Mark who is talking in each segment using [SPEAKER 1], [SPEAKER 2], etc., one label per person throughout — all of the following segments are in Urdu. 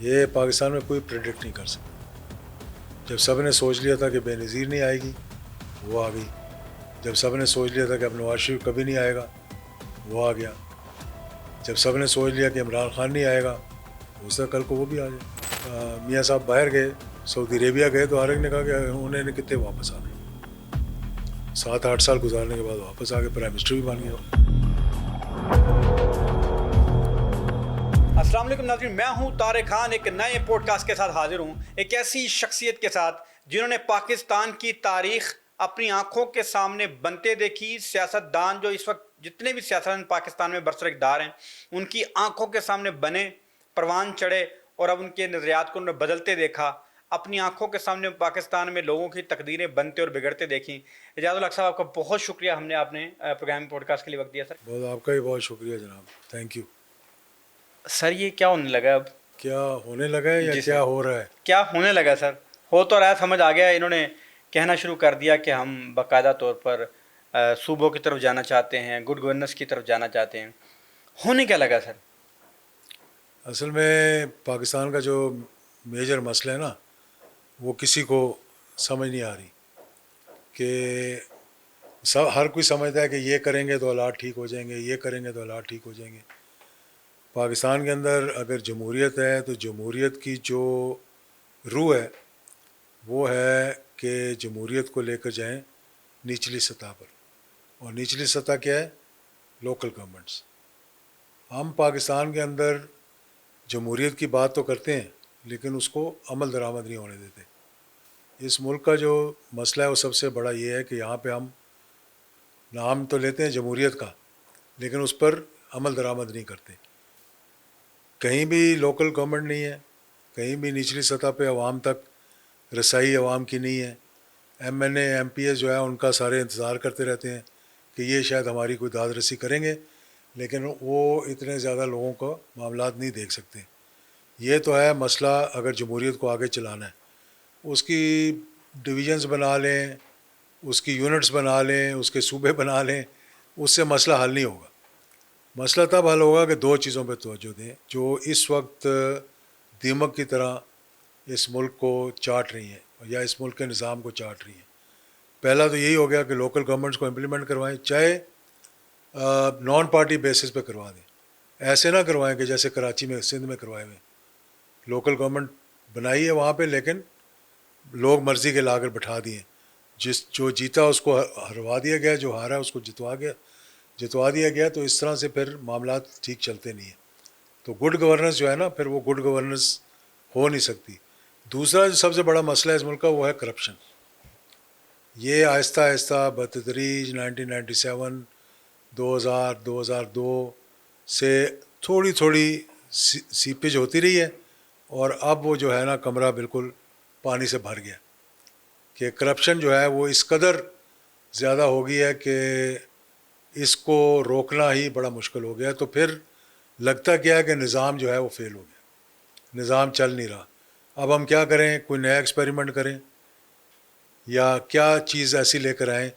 [SPEAKER 1] یہ پاکستان میں کوئی پریڈکٹ نہیں کر سکتا. جب سب نے سوچ لیا تھا کہ بے نظیر نہیں آئے گی وہ آ گئی. جب سب نے سوچ لیا تھا کہ اب نواز شریف کبھی نہیں آئے گا وہ آ گیا. جب سب نے سوچ لیا کہ عمران خان نہیں آئے گا ہو سکتا کل کو وہ بھی آ جائے. میاں صاحب باہر گئے, سعودی عربیہ گئے تو ہر ایک نے کہا کہ انہیں نے کتنے واپس آ گئے. 7-8 سال گزارنے کے بعد واپس آ گئے, پرائم منسٹر بھی بن گیا.
[SPEAKER 2] السلام علیکم ناظرین, میں ہوں طارق خان, ایک نئے پوڈ کاسٹ کے ساتھ حاضر ہوں, ایک ایسی شخصیت کے ساتھ جنہوں نے پاکستان کی تاریخ اپنی آنکھوں کے سامنے بنتے دیکھی. سیاست دان جو اس وقت جتنے بھی سیاستدان پاکستان میں برسر اقتدار ہیں ان کی آنکھوں کے سامنے بنے, پروان چڑھے اور اب ان کے نظریات کو انہوں نے بدلتے دیکھا. اپنی آنکھوں کے سامنے پاکستان میں لوگوں کی تقدیریں بنتے اور بگڑتے دیکھیں. اجاز الحق صاحب, آپ کا بہت شکریہ, ہم نے آپ نے پروگرام پوڈ کاسٹ کے لیے وقت دیا. سر
[SPEAKER 1] بہت آپ کا بھی بہت شکریہ جناب, تھینک یو.
[SPEAKER 2] سر یہ کیا ہونے لگا اب؟
[SPEAKER 1] کیا ہونے لگا ہے یا کیا ہو رہا ہے؟
[SPEAKER 2] کیا ہونے لگا سر؟ ہو تو رہا ہے, سمجھ آ گیا. انہوں نے کہنا شروع کر دیا کہ ہم باقاعدہ طور پر صوبوں کی طرف جانا چاہتے ہیں, گڈ گورننس کی طرف جانا چاہتے ہیں. ہونے کیا لگا سر؟
[SPEAKER 1] اصل میں پاکستان کا جو میجر مسئلہ ہے نا وہ کسی کو سمجھ نہیں آ رہی کہ ہر کوئی سمجھتا ہے کہ یہ کریں گے تو حالات ٹھیک ہو جائیں گے, یہ کریں گے تو حالات ٹھیک ہو جائیں گے. پاکستان کے اندر اگر جمہوریت ہے تو جمہوریت کی جو روح ہے وہ ہے کہ جمہوریت کو لے کر جائیں نچلی سطح پر, اور نچلی سطح کیا ہے؟ Local governments. ہم پاکستان کے اندر جمہوریت کی بات تو کرتے ہیں لیکن اس کو عمل درآمد نہیں ہونے دیتے. اس ملک کا جو مسئلہ ہے وہ سب سے بڑا یہ ہے کہ یہاں پہ ہم نام تو لیتے ہیں جمہوریت کا لیکن اس پر عمل درآمد نہیں کرتے. کہیں بھی لوکل گورنمنٹ نہیں ہے, کہیں بھی نچلی سطح پہ عوام تک رسائی عوام کی نہیں ہے. M N A M P S جو ہے ان کا سارے انتظار کرتے رہتے ہیں کہ یہ شاید ہماری کوئی داد رسی کریں گے, لیکن وہ اتنے زیادہ لوگوں کو معاملات نہیں دیکھ سکتے. یہ تو ہے مسئلہ. اگر جمہوریت کو آگے چلانا ہے اس کی ڈویژنز بنا لیں, اس کی یونٹس بنا لیں, اس کے صوبے بنا لیں, اس سے مسئلہ حل نہیں ہوگا. مسئلہ تب حل ہوگا کہ دو چیزوں پہ توجہ دیں جو اس وقت دیمک کی طرح اس ملک کو چاٹ رہی ہیں یا اس ملک کے نظام کو چاٹ رہی ہیں. پہلا تو یہی ہو گیا کہ لوکل گورنمنٹس کو امپلیمنٹ کروائیں, چاہے نان پارٹی بیسس پہ کروا دیں. ایسے نہ کروائیں کہ جیسے کراچی میں سندھ میں کروائے ہوئے. لوکل گورنمنٹ بنائی ہے وہاں پہ لیکن لوگ مرضی کے لا کر بٹھا دیے. جو جیتا اس کو ہروا دیا گیا, جو ہارا اس کو جتوا دیا گیا. تو اس طرح سے پھر معاملات ٹھیک چلتے نہیں ہیں. تو گڈ گورننس جو ہے نا پھر وہ گڈ گورننس ہو نہیں سکتی. دوسرا جو سب سے بڑا مسئلہ ہے اس ملک کا وہ ہے کرپشن. یہ آہستہ آہستہ بتدریج 1997 2000 2002 سے تھوڑی تھوڑی سیپیج ہوتی رہی ہے, اور اب وہ جو ہے نا کمرہ بالکل پانی سے بھر گیا کہ کرپشن جو ہے وہ اس قدر زیادہ ہو گئی ہے کہ اس کو روکنا ہی بڑا مشکل ہو گیا. تو پھر لگتا کیا ہے کہ نظام جو ہے وہ فیل ہو گیا, نظام چل نہیں رہا. اب ہم کیا کریں؟ کوئی نیا ایکسپیریمنٹ کریں یا کیا چیز ایسی لے کر آئیں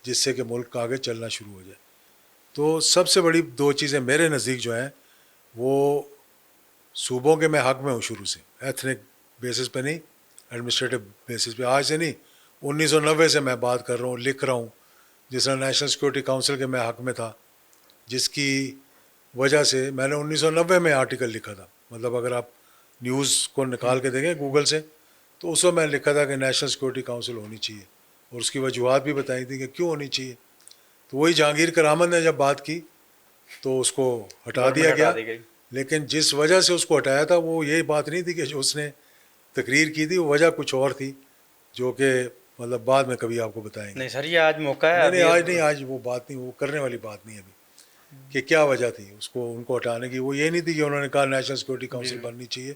[SPEAKER 1] جس سے کہ ملک آگے چلنا شروع ہو جائے. تو سب سے بڑی دو چیزیں میرے نزدیک جو ہیں وہ صوبوں کے میں حق میں ہوں شروع سے, ایتھنک بیسس پہ نہیں, ایڈمنسٹریٹو بیسس پہ. آج سے نہیں, 1990 سے میں بات کر رہا ہوں, لکھ رہا ہوں. جس طرح نیشنل سیکورٹی کونسل کے میں حق میں تھا, جس کی وجہ سے میں نے 1990 میں آرٹیکل لکھا تھا. مطلب اگر آپ نیوز کو نکال کے دیکھیں گوگل سے تو اس وقت میں نے لکھا تھا کہ نیشنل سیکورٹی کونسل ہونی چاہیے, اور اس کی وجوہات بھی بتائی تھیں کہ کیوں ہونی چاہیے. تو وہی جہانگیر کرامت نے جب بات کی تو اس کو ہٹا دیا گیا. لیکن جس وجہ سے اس کو ہٹایا تھا وہ یہی بات نہیں تھی کہ جو اس نے تقریر کی تھی, وہ وجہ کچھ اور تھی جو کہ مطلب بعد میں کبھی آپ کو بتائیں گے.
[SPEAKER 2] نہیں سر, یہ آج موقع ہے.
[SPEAKER 1] نہیں آج نہیں, آج وہ بات نہیں, وہ کرنے والی بات نہیں ابھی کہ کیا وجہ تھی اس کو ان کو ہٹانے کی. وہ یہ نہیں تھی کہ انہوں نے کہا نیشنل سیکورٹی کونسل بننی چاہیے,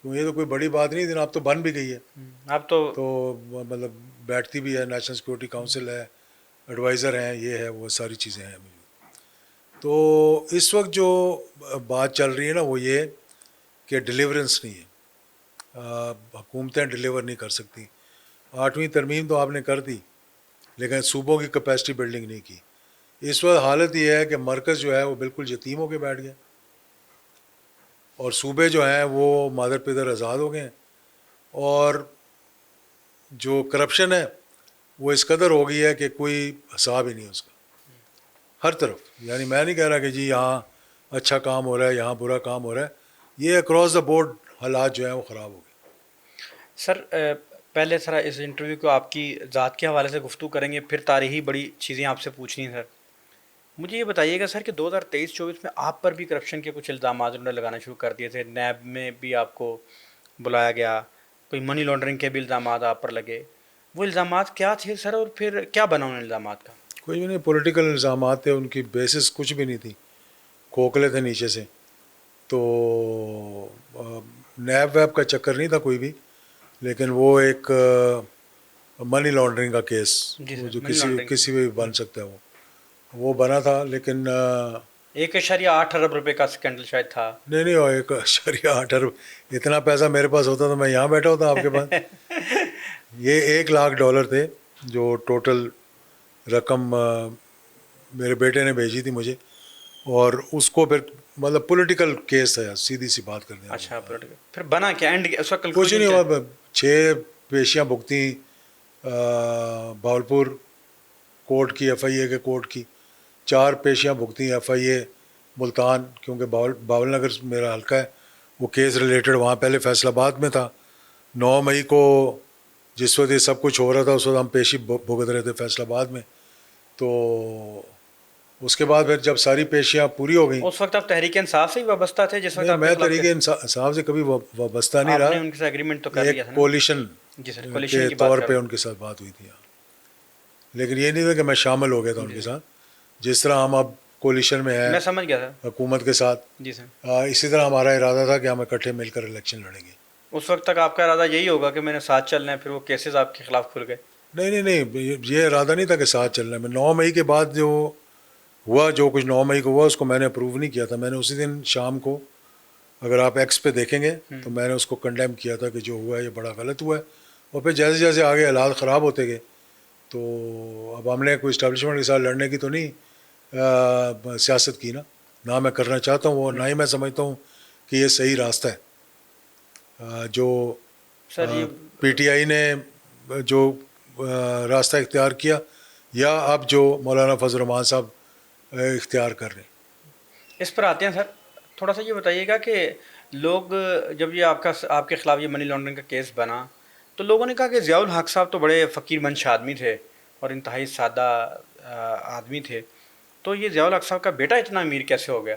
[SPEAKER 1] کیوں یہ تو کوئی بڑی بات نہیں تھی. اب تو بن بھی گئی ہے,
[SPEAKER 2] اب تو
[SPEAKER 1] مطلب بیٹھتی بھی ہے, نیشنل سیکورٹی کونسل ہے, ایڈوائزر ہیں, یہ ہے, وہ ساری چیزیں ہیں. تو اس وقت جو بات چل رہی ہے نا وہ یہ کہ ڈیلیورنس نہیں ہے, حکومتیں ڈیلیور نہیں کر سکتی. 8ویں ترمیم تو آپ نے کر دی لیکن صوبوں کی کیپیسٹی بلڈنگ نہیں کی. اس وقت حالت یہ ہے کہ مرکز جو ہے وہ بالکل یتیم ہو کے بیٹھ گیا. اور صوبے جو ہیں وہ مادر پدر آزاد ہو گئے ہیں، اور جو کرپشن ہے وہ اس قدر ہو گئی ہے کہ کوئی حساب ہی نہیں اس کا ہر طرف. یعنی میں نہیں کہہ رہا کہ جی یہاں اچھا کام ہو رہا ہے یہاں برا کام ہو رہا ہے، یہ اکراس دا بورڈ حالات جو ہیں وہ خراب ہو گئے.
[SPEAKER 2] سر پہلے سر اس انٹرویو کو آپ کی ذات کے حوالے سے گفتگو کریں گے، پھر تاریخی بڑی چیزیں آپ سے پوچھنی ہیں. سر مجھے یہ بتائیے گا سر کہ 2023-24 میں آپ پر بھی کرپشن کے کچھ الزامات انہوں نے لگانا شروع کر دیے تھے، نیب میں بھی آپ کو بلایا گیا، کوئی منی لانڈرنگ کے بھی الزامات آپ پر لگے. وہ الزامات کیا تھے سر، اور پھر کیا بنا ان الزامات کا؟
[SPEAKER 1] کوئی بھی نہیں، پولیٹیکل الزامات تھے، ان کی بیسس کچھ بھی نہیں تھی، کھوکھلے تھے نیچے سے. تو نیب ویب کا چکر نہیں تھا کوئی بھی، لیکن وہ ایک منی لانڈرنگ کا کیس جو کسی بھی بن سکتا ہے وہ بنا تھا. لیکن
[SPEAKER 2] 1.8 ارب روپے کا اسکینڈل شاید تھا.
[SPEAKER 1] نہیں 1.8 ارب، اتنا پیسہ میرے پاس ہوتا تو میں یہاں بیٹھا ہوتا آپ کے پاس. یہ $1,00,000 تھے جو ٹوٹل رقم میرے بیٹے نے بھیجی تھی مجھے، اور اس کو پھر مطلب پولیٹیکل کیس ہے، سیدھی سی بات کرتے ہیں.
[SPEAKER 2] اچھا پھر بنا کیا اینڈ اس وقت؟
[SPEAKER 1] کچھ نہیں ہوا، 6 پیشیاں بھگتی بہاولپور کورٹ کی، FIA کے کورٹ کی، 4 پیشیاں بھگتی FIA ملتان، کیونکہ باول نگر میرا حلقہ ہے. وہ کیس ریلیٹڈ وہاں پہلے فیصل آباد میں تھا. 9 مئی کو جس وقت یہ سب کچھ ہو رہا تھا اس وقت ہم پیشی بھگت رہے تھے فیصل آباد میں. تو اس کے بعد پھر جب ساری پیشیاں پوری ہو گئیں،
[SPEAKER 2] اس وقت آپ تحریک انصاف سے ہی وابستہ تھے؟ جس وقت
[SPEAKER 1] میں تحریک انصاف سے کبھی وابستہ نہیں رہا.
[SPEAKER 2] ان کے ساتھ ایگریمنٹ تو کر لیا تھا،
[SPEAKER 1] کولیشن کے طور پہ ان کے ساتھ بات ہوئی تھی، لیکن یہ نہیں تھا کہ میں شامل ہو گیا تھا ان کے ساتھ. جس طرح ہم اب کولیشن میں ہیں،
[SPEAKER 2] میں سمجھ گیا تھا،
[SPEAKER 1] حکومت کے ساتھ،
[SPEAKER 2] جی سر،
[SPEAKER 1] اسی طرح ہمارا ارادہ تھا کہ ہم اکٹھے مل کر الیکشن لڑیں گے.
[SPEAKER 2] اس وقت تک آپ کا ارادہ یہی ہوگا کہ میں نے ساتھ چلنا ہے، پھر وہ کیسز آپ کے خلاف کھل گئے؟
[SPEAKER 1] نہیں، یہ ارادہ نہیں تھا کہ ساتھ چلنا ہے. میں 9 مئی کے بعد جو ہوا، جو کچھ 9 مئی کو ہوا، اس کو میں نے اپروو نہیں کیا تھا. میں نے اسی دن شام کو، اگر آپ ایکس پہ دیکھیں گے تو میں نے اس کو کنڈیم کیا تھا کہ جو ہوا ہے یہ بڑا غلط ہوا ہے. اور پھر جیسے جیسے آگے حالات خراب ہوتے گئے تو اب ہم نے کوئی اسٹیبلشمنٹ کے ساتھ لڑنے کی تو نہیں سیاست کی نا، نہ میں کرنا چاہتا ہوں، اور نہ ہی میں سمجھتا ہوں کہ یہ صحیح راستہ ہے. جو PTI نے جو راستہ اختیار کیا، یا اب جو مولانا فضل الرحمان صاحب اختیار کر رہے ہیں.
[SPEAKER 2] اس پر آتے ہیں سر. تھوڑا سا یہ بتائیے گا کہ لوگ جب یہ آپ کے خلاف یہ منی لانڈرنگ کا کیس بنا تو لوگوں نے کہا کہ ضیاء الحق صاحب تو بڑے فقیر منش آدمی تھے اور انتہائی سادہ آدمی تھے، تو یہ ضیاء الحق صاحب کا بیٹا اتنا امیر کیسے ہو گیا؟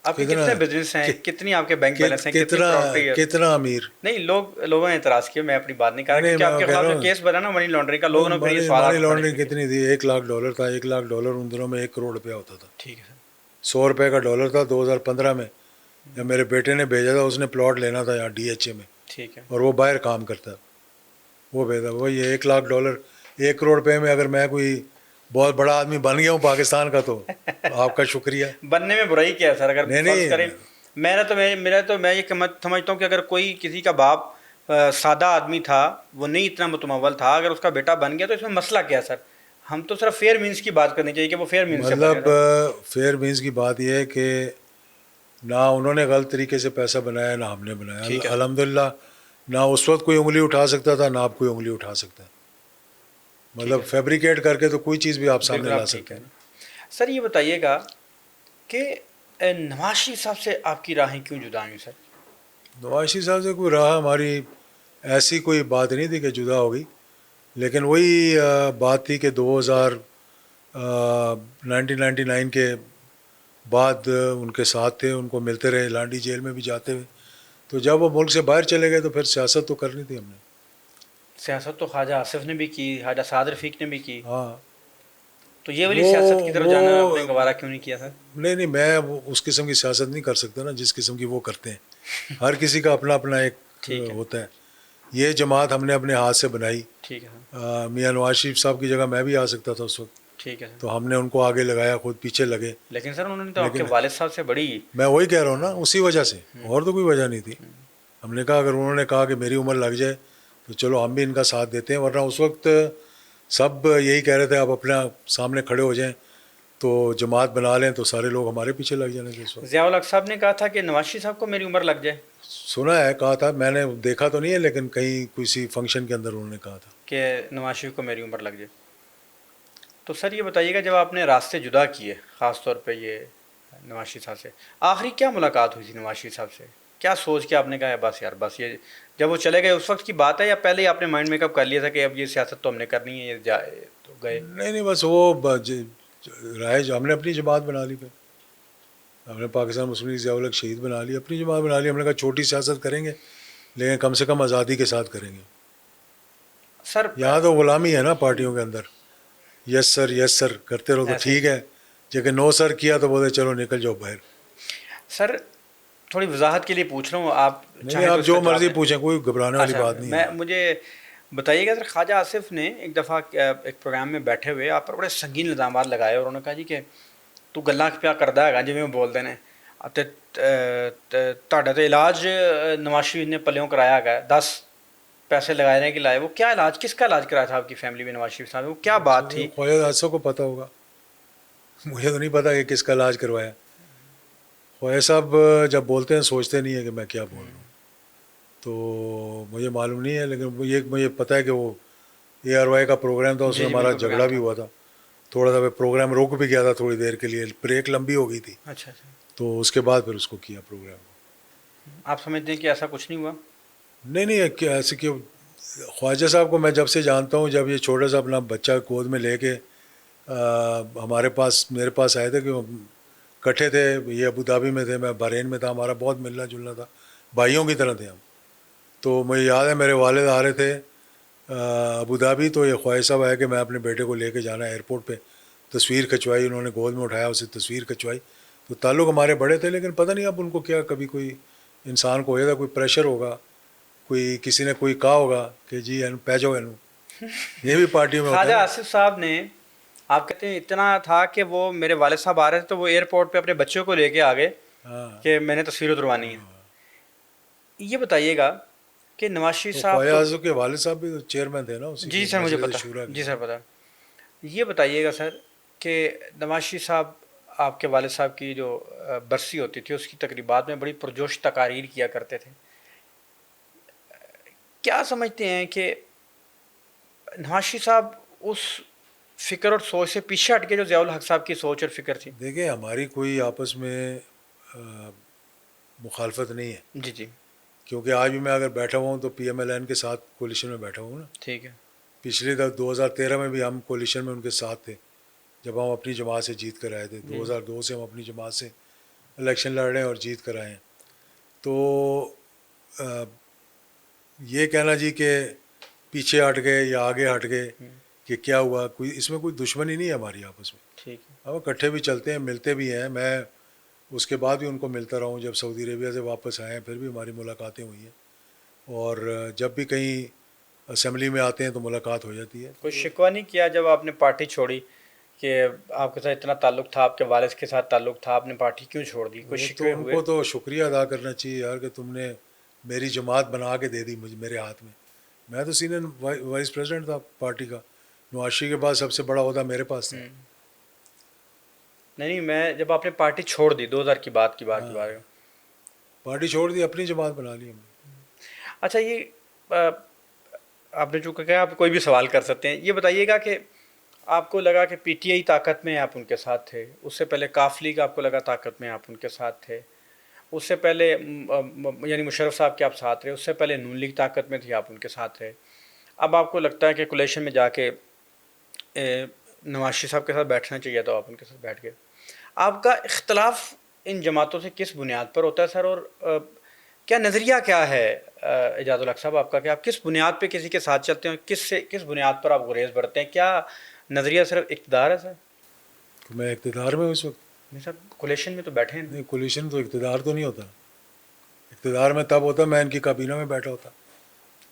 [SPEAKER 2] آپ کے کتنے بزنس ہیں، کتنی آپ کے بینک بیلنس ہیں، کتنی پراپرٹی ہے؟
[SPEAKER 1] کتنا امیر؟
[SPEAKER 2] نہیں، لوگوں نے اعتراض کیا، میں اپنی بات نہیں کر رہا کہ آپ کے خلاف جو کیس بنا نا منی لانڈرنگ کا، لوگوں نے پھر یہ سوالات.
[SPEAKER 1] منی لانڈرنگ کتنی تھی؟ $1,00,000 تھا. $1,00,000 ان دنوں میں 1 کروڑ روپیہ ہوتا تھا.
[SPEAKER 2] ٹھیک ہے سر.
[SPEAKER 1] 100 روپے کا ڈالر تھا 2015 میں. جب میرے بیٹے نے بھیجا تھا، اس نے پلاٹ لینا تھا یہاں DHA میں،
[SPEAKER 2] ٹھیک ہے،
[SPEAKER 1] اور وہ باہر کام کرتا ہے، وہ بھیجا. وہی $1,00,000 1 کروڑ روپے میں اگر میں کوئی بہت بڑا آدمی بن گیا ہوں پاکستان کا تو آپ کا شکریہ.
[SPEAKER 2] بننے میں برائی کیا ہے سر؟ اگر فرض کریں میرا تو میں یہ سمجھتا ہوں کہ اگر کوئی کسی کا باپ سادہ آدمی تھا، وہ نہیں اتنا متمول تھا، اگر اس کا بیٹا بن گیا تو اس میں مسئلہ کیا ہے سر؟ ہم تو صرف فیئر مینس کی بات کرنی چاہیے کہ وہ فیئر مینس سے
[SPEAKER 1] مطلب فیئر مینس کی بات یہ ہے کہ نہ انہوں نے غلط طریقے سے پیسہ بنایا نہ ہم نے بنایا. الحمدللہ نہ اس وقت کوئی انگلی اٹھا سکتا تھا، نہ آپ کوئی انگلی اٹھا سکتا ہے. مطلب فیبریکیٹ کر کے تو کوئی چیز بھی آپ سامنے لا سکتے ہیں.
[SPEAKER 2] سر یہ بتائیے گا کہ نواز شریف صاحب سے آپ کی راہیں کیوں جدا ہوئی سر؟
[SPEAKER 1] نواز شریف صاحب سے کوئی راہ ہماری ایسی کوئی بات نہیں تھی کہ جدا ہو گئی، لیکن وہی بات تھی کہ 1999 کے بعد ان کے ساتھ تھے، ان کو ملتے رہے، لانڈی جیل میں بھی جاتے ہوئے. تو جب وہ ملک سے باہر چلے گئے تو پھر سیاست تو کرنی تھی ہم نے.
[SPEAKER 2] سیاست تو خواجہ آصف نے بھی کی، خواجہ سعد رفیق نے بھی کی.
[SPEAKER 1] ہاں،
[SPEAKER 2] تو یہ والی سیاست کی طرف جانا آپ نے گوارا کیوں نہیں کیا سر؟
[SPEAKER 1] نہیں میں اس قسم کی سیاست نہیں کر سکتا نا جس قسم کی وہ کرتے ہیں. ہر کسی کا اپنا اپنا ایک ہوتا ہے. یہ جماعت ہم نے اپنے ہاتھ سے بنائی.
[SPEAKER 2] ٹھیک ہے.
[SPEAKER 1] میاں نواز شریف صاحب کی جگہ میں بھی آ سکتا تھا اس وقت.
[SPEAKER 2] ٹھیک ہے.
[SPEAKER 1] تو ہم نے ان کو آگے لگایا، خود پیچھے لگے.
[SPEAKER 2] لیکن سر انہوں نے تو آپ کے والد صاحب سے بڑی،
[SPEAKER 1] میں وہی کہہ رہا ہوں نا، اسی وجہ سے، اور تو کوئی وجہ نہیں تھی. ہم نے کہا اگر انہوں نے کہا کہ میری عمر لگ جائے تو چلو ہم بھی ان کا ساتھ دیتے ہیں. ورنہ اس وقت سب یہی کہہ رہے تھے آپ اپنا سامنے کھڑے ہو جائیں تو جماعت بنا لیں تو سارے لوگ ہمارے پیچھے لگ جانے تھے اس وقت.
[SPEAKER 2] ضیاء الحق صاحب نے کہا تھا کہ نواز شریف صاحب کو میری عمر لگ جائے,
[SPEAKER 1] سنا ہے, کہا تھا, میں نے دیکھا تو نہیں ہے لیکن کہیں کسی فنکشن کے اندر انہوں نے کہا تھا
[SPEAKER 2] کہ نواز شریف کو میری عمر لگ جائے. تو سر یہ بتائیے گا, جب آپ نے راستے جدا کیے خاص طور پہ یہ نواز شریف صاحب سے, آخری کیا ملاقات ہوئی تھی نواز شریف صاحب سے؟ کیا سوچ کے آپ نے کہا ہے بس یار بس یہ جب وہ چلے گئے اس وقت کی بات ہے, یا پہلے ہی آپ نے مائنڈ میک اپ کر لیا تھا کہ اب یہ سیاست تو ہم نے کرنی ہے, یہ جائے تو گئے؟
[SPEAKER 1] نہیں, بس وہ رائے جو ہم نے اپنی جماعت بنا لی, پھر ہم نے پاکستان مسلم لیگ ضیاء الحق شہید بنا لی, اپنی جماعت بنا لی. ہم نے کہا چھوٹی سیاست کریں گے لیکن کم سے کم آزادی کے ساتھ کریں گے.
[SPEAKER 2] سر
[SPEAKER 1] یہاں تو غلامی ہے نا پارٹیوں کے اندر, یس سر کرتے رہو تو ٹھیک ہے, لیکن نو سر کیا تو بولتے چلو نکل جاؤ باہر.
[SPEAKER 2] سر تھوڑی وضاحت کے لیے پوچھ رہا ہوں, آپ
[SPEAKER 1] نہیں, آپ جو مرضی پوچھیں, کوئی گھبرانے والی بات نہیں ہے.
[SPEAKER 2] مجھے بتائیے گا سر, خواجہ آصف نے ایک دفعہ ایک پروگرام میں بیٹھے ہوئے آپ پر بڑے سنگین الزامات لگائے, اور انہوں نے کہا جی کہ تو گلاں پیا کردا ہے جی میں بولتے ہیں تے تہاڈا تے علاج نواز شریف نے پلیوں کرایا گیا, 10 پیسے لگانے کے لائے, وہ کیا علاج, کس کا علاج کرایا تھا آپ کی فیملی میں نواز شریف صاحب, وہ کیا بات تھی؟
[SPEAKER 1] خواجہ آصف کو پتہ ہوگا, مجھے تو نہیں پتا کہ کس کا علاج کروایا. خواجہ صاحب جب بولتے ہیں سوچتے نہیں ہیں کہ میں کیا بول رہا ہوں, تو مجھے معلوم نہیں ہے. لیکن یہ مجھے پتہ ہے کہ وہ ARY کا پروگرام تھا, اس میں ہمارا جھگڑا بھی ہوا تھا تھوڑا سا, پروگرام رک بھی گیا تھا تھوڑی دیر کے لیے, بریک لمبی ہو گئی تھی.
[SPEAKER 2] اچھا,
[SPEAKER 1] تو اس کے بعد پھر اس کو کیا پروگرام.
[SPEAKER 2] آپ سمجھتے ہیں کہ ایسا کچھ نہیں ہوا؟
[SPEAKER 1] نہیں, ایسے کہ خواجہ صاحب کو میں جب سے جانتا ہوں, جب یہ چھوٹا سا اپنا بچہ گود میں لے کے ہمارے پاس میرے پاس آئے تھے, کہ کٹھے تھے, یہ ابو دھابی میں تھے, میں بحرین میں تھا, ہمارا بہت ملنا جلنا تھا, بھائیوں کی طرح تھے ہم. تو مجھے یاد ہے میرے والد آ رہے تھے ابو دھابی, تو یہ خواجہ صاحب آئے کہ میں اپنے بیٹے کو لے کے جانا ہے ایئرپورٹ پہ, تصویر کھنچوائی, انہوں نے گود میں اٹھایا, اسے تصویر کھنچوائی. تو تعلق ہمارے بڑے تھے, لیکن پتہ نہیں اب ان کو کیا, کبھی کوئی انسان کو ہو جاتا, کوئی پریشر ہوگا, کوئی کسی نے کوئی کہا ہوگا کہ جی پہ جاؤ یہ بھی پارٹیوں میں ہوتا ہے.
[SPEAKER 2] خواجہ آصف صاحب نے, آپ کہتے ہیں اتنا تھا کہ وہ میرے والد صاحب آ رہے تھے تو وہ ایئرپورٹ پہ اپنے بچوں کو لے کے آ گئے کہ میں نے تصویر اتروانی ہے. یہ بتائیے گا کہ نواز شریف صاحب,
[SPEAKER 1] خواجہ آصف کے والد صاحب بھی چیئرمین تھے نا اسی.
[SPEAKER 2] جی سر مجھے پتا, جی سر پتا. یہ بتائیے گا سر کہ نواز شریف صاحب آپ کے والد صاحب کی جو برسی ہوتی تھی اس کی تقریبات میں بڑی پرجوش تقاریر کیا کرتے تھے, کیا سمجھتے ہیں کہ نواز شریف صاحب اس فکر اور سوچ سے پیچھے ہٹ کے جو ضیاء الحق صاحب کی سوچ اور فکر تھی؟
[SPEAKER 1] دیکھیں, ہماری کوئی آپس میں مخالفت نہیں ہے.
[SPEAKER 2] جی,
[SPEAKER 1] کیونکہ آج بھی میں اگر بیٹھا ہوا ہوں تو PMLN کے ساتھ کولیشن میں بیٹھا ہوں نا.
[SPEAKER 2] ٹھیک ہے.
[SPEAKER 1] پچھلی 2013 میں بھی ہم کولیشن میں ان کے ساتھ تھے, جب ہم اپنی جماعت سے جیت کر آئے تھے. 2002 سے ہم اپنی جماعت سے الیکشن لڑ رہے ہیں اور جیت کر آئے ہیں. تو یہ کہنا جی کہ پیچھے ہٹ گئے یا آگے ہٹ گئے کہ کیا ہوا, کوئی اس میں کوئی دشمنی نہیں ہے ہماری آپس میں.
[SPEAKER 2] ٹھیک ہے.
[SPEAKER 1] ہم اکٹھے بھی چلتے ہیں, ملتے بھی ہیں. میں اس کے بعد بھی ان کو ملتا رہا ہوں, جب سعودی عربیہ سے واپس آئے ہیں پھر بھی ہماری ملاقاتیں ہوئی ہیں, اور جب بھی کہیں اسمبلی میں آتے ہیں تو ملاقات ہو جاتی ہے.
[SPEAKER 2] کوئی شکوہ نہیں کیا جب آپ نے پارٹی چھوڑی کہ آپ کے ساتھ اتنا تعلق تھا, آپ کے والد کے ساتھ تعلق تھا, آپ نے پارٹی کیوں چھوڑ دی؟ کوئی شکوے ہوئے؟
[SPEAKER 1] ان کو تو شکریہ ادا کرنا چاہیے یار کہ تم نے میری جماعت بنا کے دے دی مجھے میرے ہاتھ میں. میں تو سینئر وائس پریزیڈنٹ تھا پارٹی کا, نواز شریف کے بعد سب سے بڑا عہدہ میرے پاس تھا.
[SPEAKER 2] نہیں, میں جب آپ نے پارٹی چھوڑ دی 2000 کی بات کی بات
[SPEAKER 1] پارٹی چھوڑ دی, اپنی جماعت بنا لی ہم نے.
[SPEAKER 2] اچھا, یہ آپ نے جو کہا آپ کوئی بھی سوال کر سکتے ہیں. یہ بتائیے گا کہ آپ کو لگا کہ PTI طاقت میں آپ ان کے ساتھ تھے, اس سے پہلے کاف لیگ آپ کو لگا طاقت میں آپ ان کے ساتھ تھے, اس سے پہلے یعنی مشرف صاحب کے آپ ساتھ رہے, اس سے پہلے نون لیگ طاقت میں تھی آپ ان کے ساتھ رہے, اب آپ کو لگتا ہے کہ کولیشن میں جا کے نواز شریف صاحب کے ساتھ بیٹھنا چاہیے تو آپ ان کے ساتھ بیٹھ گئے. آپ کا اختلاف ان جماعتوں سے کس بنیاد پر ہوتا ہے سر, اور کیا نظریہ کیا ہے اعجاز الحق صاحب آپ کا, کہ آپ کس بنیاد پہ کسی کے ساتھ چلتے ہیں, کس بنیاد پر آپ گریز بڑھتے ہیں؟ کیا نظریہ صرف اقتدار ہے سر؟
[SPEAKER 1] میں اقتدار میں ہوں اس وقت.
[SPEAKER 2] نہیں سر, کولیشن میں تو بیٹھے ہیں.
[SPEAKER 1] نہیں, کولیشن تو اقتدار تو نہیں ہوتا. اقتدار میں تب ہوتا میں ان کی کابینہ میں بیٹھا ہوتا.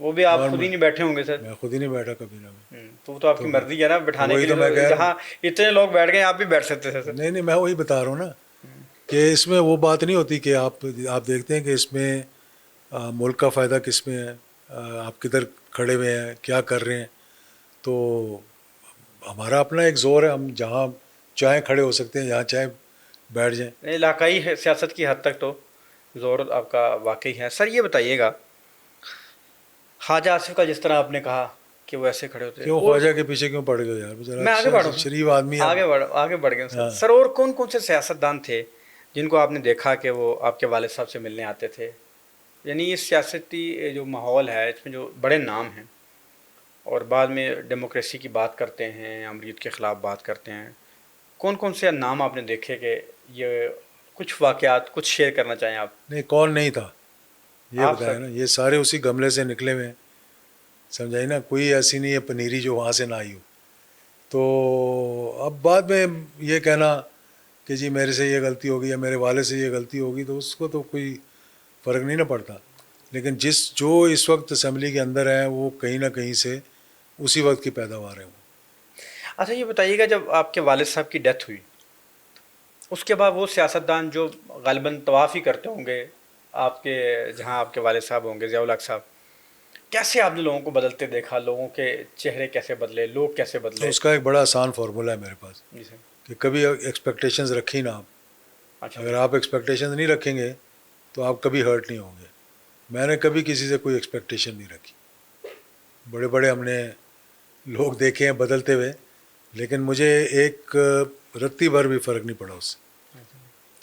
[SPEAKER 2] وہ بھی آپ خود ہی نہیں بیٹھے ہوں گے سر؟
[SPEAKER 1] میں خود ہی نہیں بیٹھا کابینہ میں.
[SPEAKER 2] تو آپ کی مرضی ہے نا بٹھانے کے لیے, جہاں اتنے لوگ بیٹھ گئے آپ بھی بیٹھ سکتے تھے سر.
[SPEAKER 1] نہیں, میں وہی بتا رہا ہوں نا کہ اس میں وہ بات نہیں ہوتی کہ آپ دیکھتے ہیں کہ اس میں ملک کا فائدہ کس میں ہے, آپ کدھر کھڑے ہوئے ہیں, کیا کر رہے ہیں. تو ہمارا اپنا ایک زور ہے, ہم جہاں چاہیں کھڑے ہو سکتے ہیں، یہاں چاہیں بیٹھ جائیں.
[SPEAKER 2] علاقائی سیاست کی حد تک تو زور آپ کا واقعی ہے. سر یہ بتائیے گا، خواجہ آصف کا جس طرح آپ نے کہا کہ وہ ایسے کھڑے ہوتے ہیں،
[SPEAKER 1] کیوں خواجہ کے پیچھے کیوں پڑ گئے یار؟
[SPEAKER 2] میں آگے بڑھوں،
[SPEAKER 1] شریف آدمی ہے.
[SPEAKER 2] آگے بڑھ گئے
[SPEAKER 1] ہاں.
[SPEAKER 2] سر. اور کون کون سے سیاستدان تھے جن کو آپ نے دیکھا کہ وہ آپ کے والد صاحب سے ملنے آتے تھے؟ یعنی یہ سیاستی جو ماحول ہے اس میں جو بڑے نام ہیں اور بعد میں ڈیموکریسی کی بات کرتے ہیں، امریت کے خلاف بات کرتے ہیں، کون کون سے نام آپ نے دیکھے کہ یہ کچھ واقعات کچھ شیئر کرنا چاہیں آپ؟
[SPEAKER 1] نہیں، کون نہیں تھا یہ
[SPEAKER 2] آپ
[SPEAKER 1] بتایا
[SPEAKER 2] سر.
[SPEAKER 1] نا، یہ سارے اسی گملے سے نکلے ہوئے ہیں، سمجھائی نا. کوئی ایسی نہیں ہے پنیری جو وہاں سے نہ آئی ہو. تو اب بعد میں یہ کہنا کہ جی میرے سے یہ غلطی ہوگی یا میرے والد سے یہ غلطی ہوگی، تو اس کو تو کوئی فرق نہیں نہ پڑتا. لیکن جو اس وقت اسمبلی کے اندر ہیں وہ کہیں نہ کہیں سے اسی وقت کی پیداوار ہیں.
[SPEAKER 2] اچھا یہ بتائیے گا، جب آپ کے والد صاحب کی ڈیتھ ہوئی اس کے بعد وہ سیاستدان جو غالباً طواف ہی کرتے ہوں گے آپ کے جہاں آپ کے والد صاحب ہوں گے، ضیاء الحق صاحب، کیسے آپ نے لوگوں کو بدلتے دیکھا؟ لوگوں کے چہرے کیسے بدلے؟ لوگ کیسے بدلے؟
[SPEAKER 1] اس کا ایک بڑا آسان فارمولہ ہے میرے پاس
[SPEAKER 2] جی سر.
[SPEAKER 1] کہ کبھی ایکسپیکٹیشنز رکھی نا آپ.
[SPEAKER 2] اچھا.
[SPEAKER 1] اگر آپ ایکسپیکٹیشنز نہیں رکھیں گے تو آپ کبھی ہرٹ نہیں ہوں گے. میں نے کبھی کسی سے کوئی ایکسپیکٹیشن نہیں رکھی. بڑے بڑے ہم نے لوگ دیکھے ہیں بدلتے ہوئے، لیکن مجھے ایک رتی بھر بھی فرق نہیں پڑا اس سے.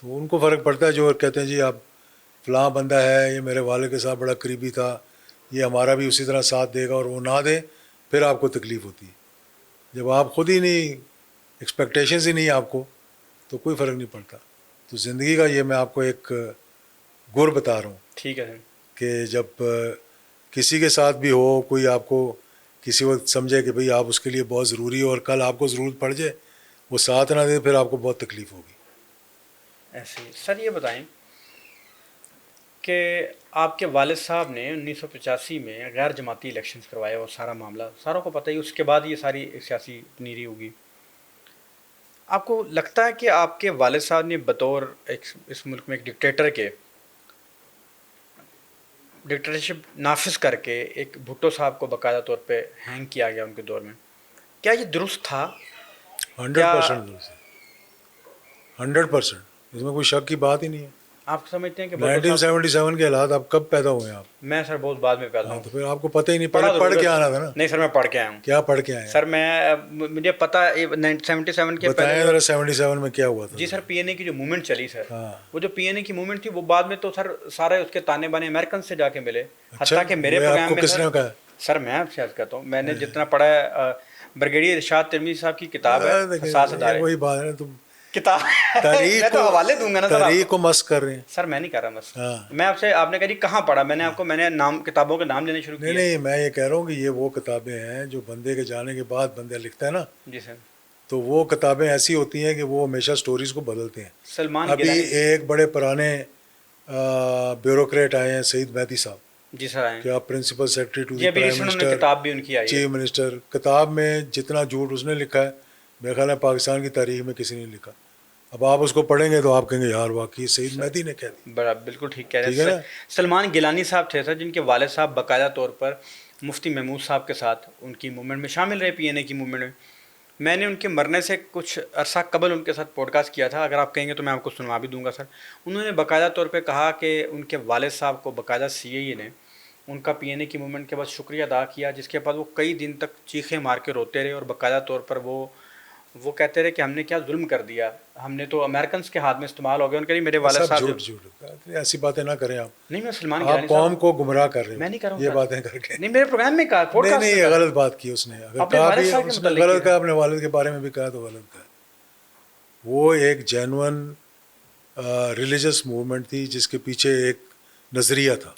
[SPEAKER 1] تو ان کو فرق پڑتا ہے جو کہتے ہیں جی آپ فلاں بندہ ہے، یہ میرے والد کے ساتھ بڑا قریبی تھا، یہ ہمارا بھی اسی طرح ساتھ دے گا، اور وہ نہ دے پھر آپ کو تکلیف ہوتی ہے. جب آپ خود ہی نہیں، ایکسپیکٹیشنز ہی نہیں آپ کو، تو کوئی فرق نہیں پڑتا. تو زندگی کا یہ میں آپ کو ایک گر بتا رہا ہوں.
[SPEAKER 2] ٹھیک ہے سر.
[SPEAKER 1] کہ جب کسی کے ساتھ بھی ہو، کوئی آپ کو کسی وقت سمجھے کہ بھئی آپ اس کے لیے بہت ضروری ہو اور کل آپ کو ضرورت پڑ جائے وہ ساتھ نہ دے، پھر آپ کو بہت تکلیف ہوگی.
[SPEAKER 2] ایسے ہی سر یہ بتائیں کہ آپ کے والد صاحب نے 1985 میں غیر جماعتی الیکشنز کروائے، اور سارا معاملہ ساروں کو پتہ ہی، اس کے بعد یہ ساری سیاسی پنیری ہوگی. آپ کو لگتا ہے کہ آپ کے والد صاحب نے بطور اس ملک میں ایک ڈکٹیٹر کے ڈکٹیٹرشپ نافذ کر کے ایک بھٹو صاحب کو باقاعدہ طور پہ ہینگ کیا گیا ان کے دور میں، کیا یہ درست تھا؟
[SPEAKER 1] 100% درست ہے، 100%. اس میں کوئی شک کی بات ہی نہیں ہے.
[SPEAKER 2] آپ سمجھتے ہیں کہ بھٹو صاحب
[SPEAKER 1] 1977 کے حالات اب کب پیدا ہوئے ہیں آپ؟
[SPEAKER 2] میں سر بہت بعد میں پیدا
[SPEAKER 1] ہاں
[SPEAKER 2] ہوں.
[SPEAKER 1] تو پھر آپ کو پتہ ہی نہیں، پہلے پڑھ کے آنا تھا نا.
[SPEAKER 2] نہیں سر میں پڑھ کے آیا ہوں.
[SPEAKER 1] کیا پڑھ کے آئے ہیں
[SPEAKER 2] سر میں مجھے پتہ 77 کے
[SPEAKER 1] بتائیں
[SPEAKER 2] پہلے.
[SPEAKER 1] ذرا 77 میں کیا ہوا تھا؟
[SPEAKER 2] جی سر پی این اے کی جو موومنٹ چلی سر،
[SPEAKER 1] ہاں.
[SPEAKER 2] وہ جو پی این اے کی موومنٹ تھی وہ بعد میں تو سر سارے اس کے تانے بانے امریکن سے جا کے ملے.
[SPEAKER 1] اچھا،
[SPEAKER 2] حتیٰ کہ میرے
[SPEAKER 1] یہ آپ
[SPEAKER 2] پروگرام
[SPEAKER 1] کو
[SPEAKER 2] میں
[SPEAKER 1] کس نے کہا؟
[SPEAKER 2] سر میں آپ سے عرض کرتا ہوں، میں نے جتنا پڑھا ہے، بریگیڈیئر ارشاد ترمذی صاحب کی کتاب ہے حساس ادارے،
[SPEAKER 1] وہی بات ہے. تم
[SPEAKER 2] کتاب میں تو حوالے دوں گا نا سر.
[SPEAKER 1] تاریخ کو مس کر رہے ہیں.
[SPEAKER 2] سر میں نہیں کر رہا بس.
[SPEAKER 1] ہاں.
[SPEAKER 2] میں آپ سے، آپ نے کہا جی کہاں پڑھا، میں نے آپ کو نام کتابوں کے نام لینے شروع کیے.
[SPEAKER 1] نہیں میں یہ کہہ رہا ہوں کہ یہ وہ کتابیں ہیں جو بندے کے جانے کے بعد بندہ لکھتا ہے نا.
[SPEAKER 2] جی سر.
[SPEAKER 1] تو وہ کتابیں ایسی ہوتی ہیں کہ وہ ہمیشہ سٹوریز کو بدلتے ہیں.
[SPEAKER 2] سلمان
[SPEAKER 1] ابھی ایک بڑے پرانے بیوروکریٹ آئے ہیں، سعید مہدی صاحب.
[SPEAKER 2] جی سر آئے.
[SPEAKER 1] کیا پرنسپل سیکرٹری ٹو
[SPEAKER 2] جی
[SPEAKER 1] دی
[SPEAKER 2] ابھی
[SPEAKER 1] پرائم
[SPEAKER 2] ریسنٹ
[SPEAKER 1] منسٹر،
[SPEAKER 2] کتاب بھی ان کی آئی ہے.
[SPEAKER 1] Chief minister. کتاب میں جتنا جھوٹ اس نے لکھا ہے میرے خیال ہے پاکستان کی تاریخ میں کسی نے لکھا. اب آپ اس کو پڑھیں گے تو آپ کہیں گے یار واقعی سعید مہدی نے کہہ دی.
[SPEAKER 2] بڑا بالکل ٹھیک کہہ رہے ہیں. سلمان گیلانی صاحب تھے سر، جن کے والد صاحب باقاعدہ طور پر مفتی محمود صاحب کے ساتھ ان کی موومنٹ میں شامل رہے، پی این اے کی موومنٹ میں. میں نے ان کے مرنے سے کچھ عرصہ قبل ان کے ساتھ پوڈ کاسٹ کیا تھا، اگر آپ کہیں گے تو میں آپ کو سنوا بھی دوں گا سر. انہوں نے باقاعدہ طور پہ کہا کہ ان کے والد صاحب کو باقاعدہ سی اے نے ان کا پی این اے کی موومنٹ کے بعد شکریہ ادا کیا، جس کے بعد وہ کئی دن تک چیخیں مار کے روتے رہے، اور باقاعدہ طور پر وہ کہتے رہے کہ ہم نے کیا ظلم کر دیا، ہم نے تو امریکنس کے ہاتھ میں استعمال ہو گیا. ان کے لیے میرے والد صاحب
[SPEAKER 1] جھوٹ ایسی باتیں نہ کریں آپ.
[SPEAKER 2] نہیں میں سلمان
[SPEAKER 1] آپ قوم کو گمراہ کر رہے ہیں.
[SPEAKER 2] میں نہیں کر رہا ہوں
[SPEAKER 1] یہ باتیں کر کے.
[SPEAKER 2] نہیں میرے پروگرام میں کہا،
[SPEAKER 1] نہیں یہ غلط بات کی اس نے. اگر کہا بھی اس نے غلط کہا، اپنے والد کے بارے میں بھی کہا تو غلط کہا. وہ ایک جینون ریلیجس موومنٹ تھی جس کے پیچھے ایک نظریہ تھا.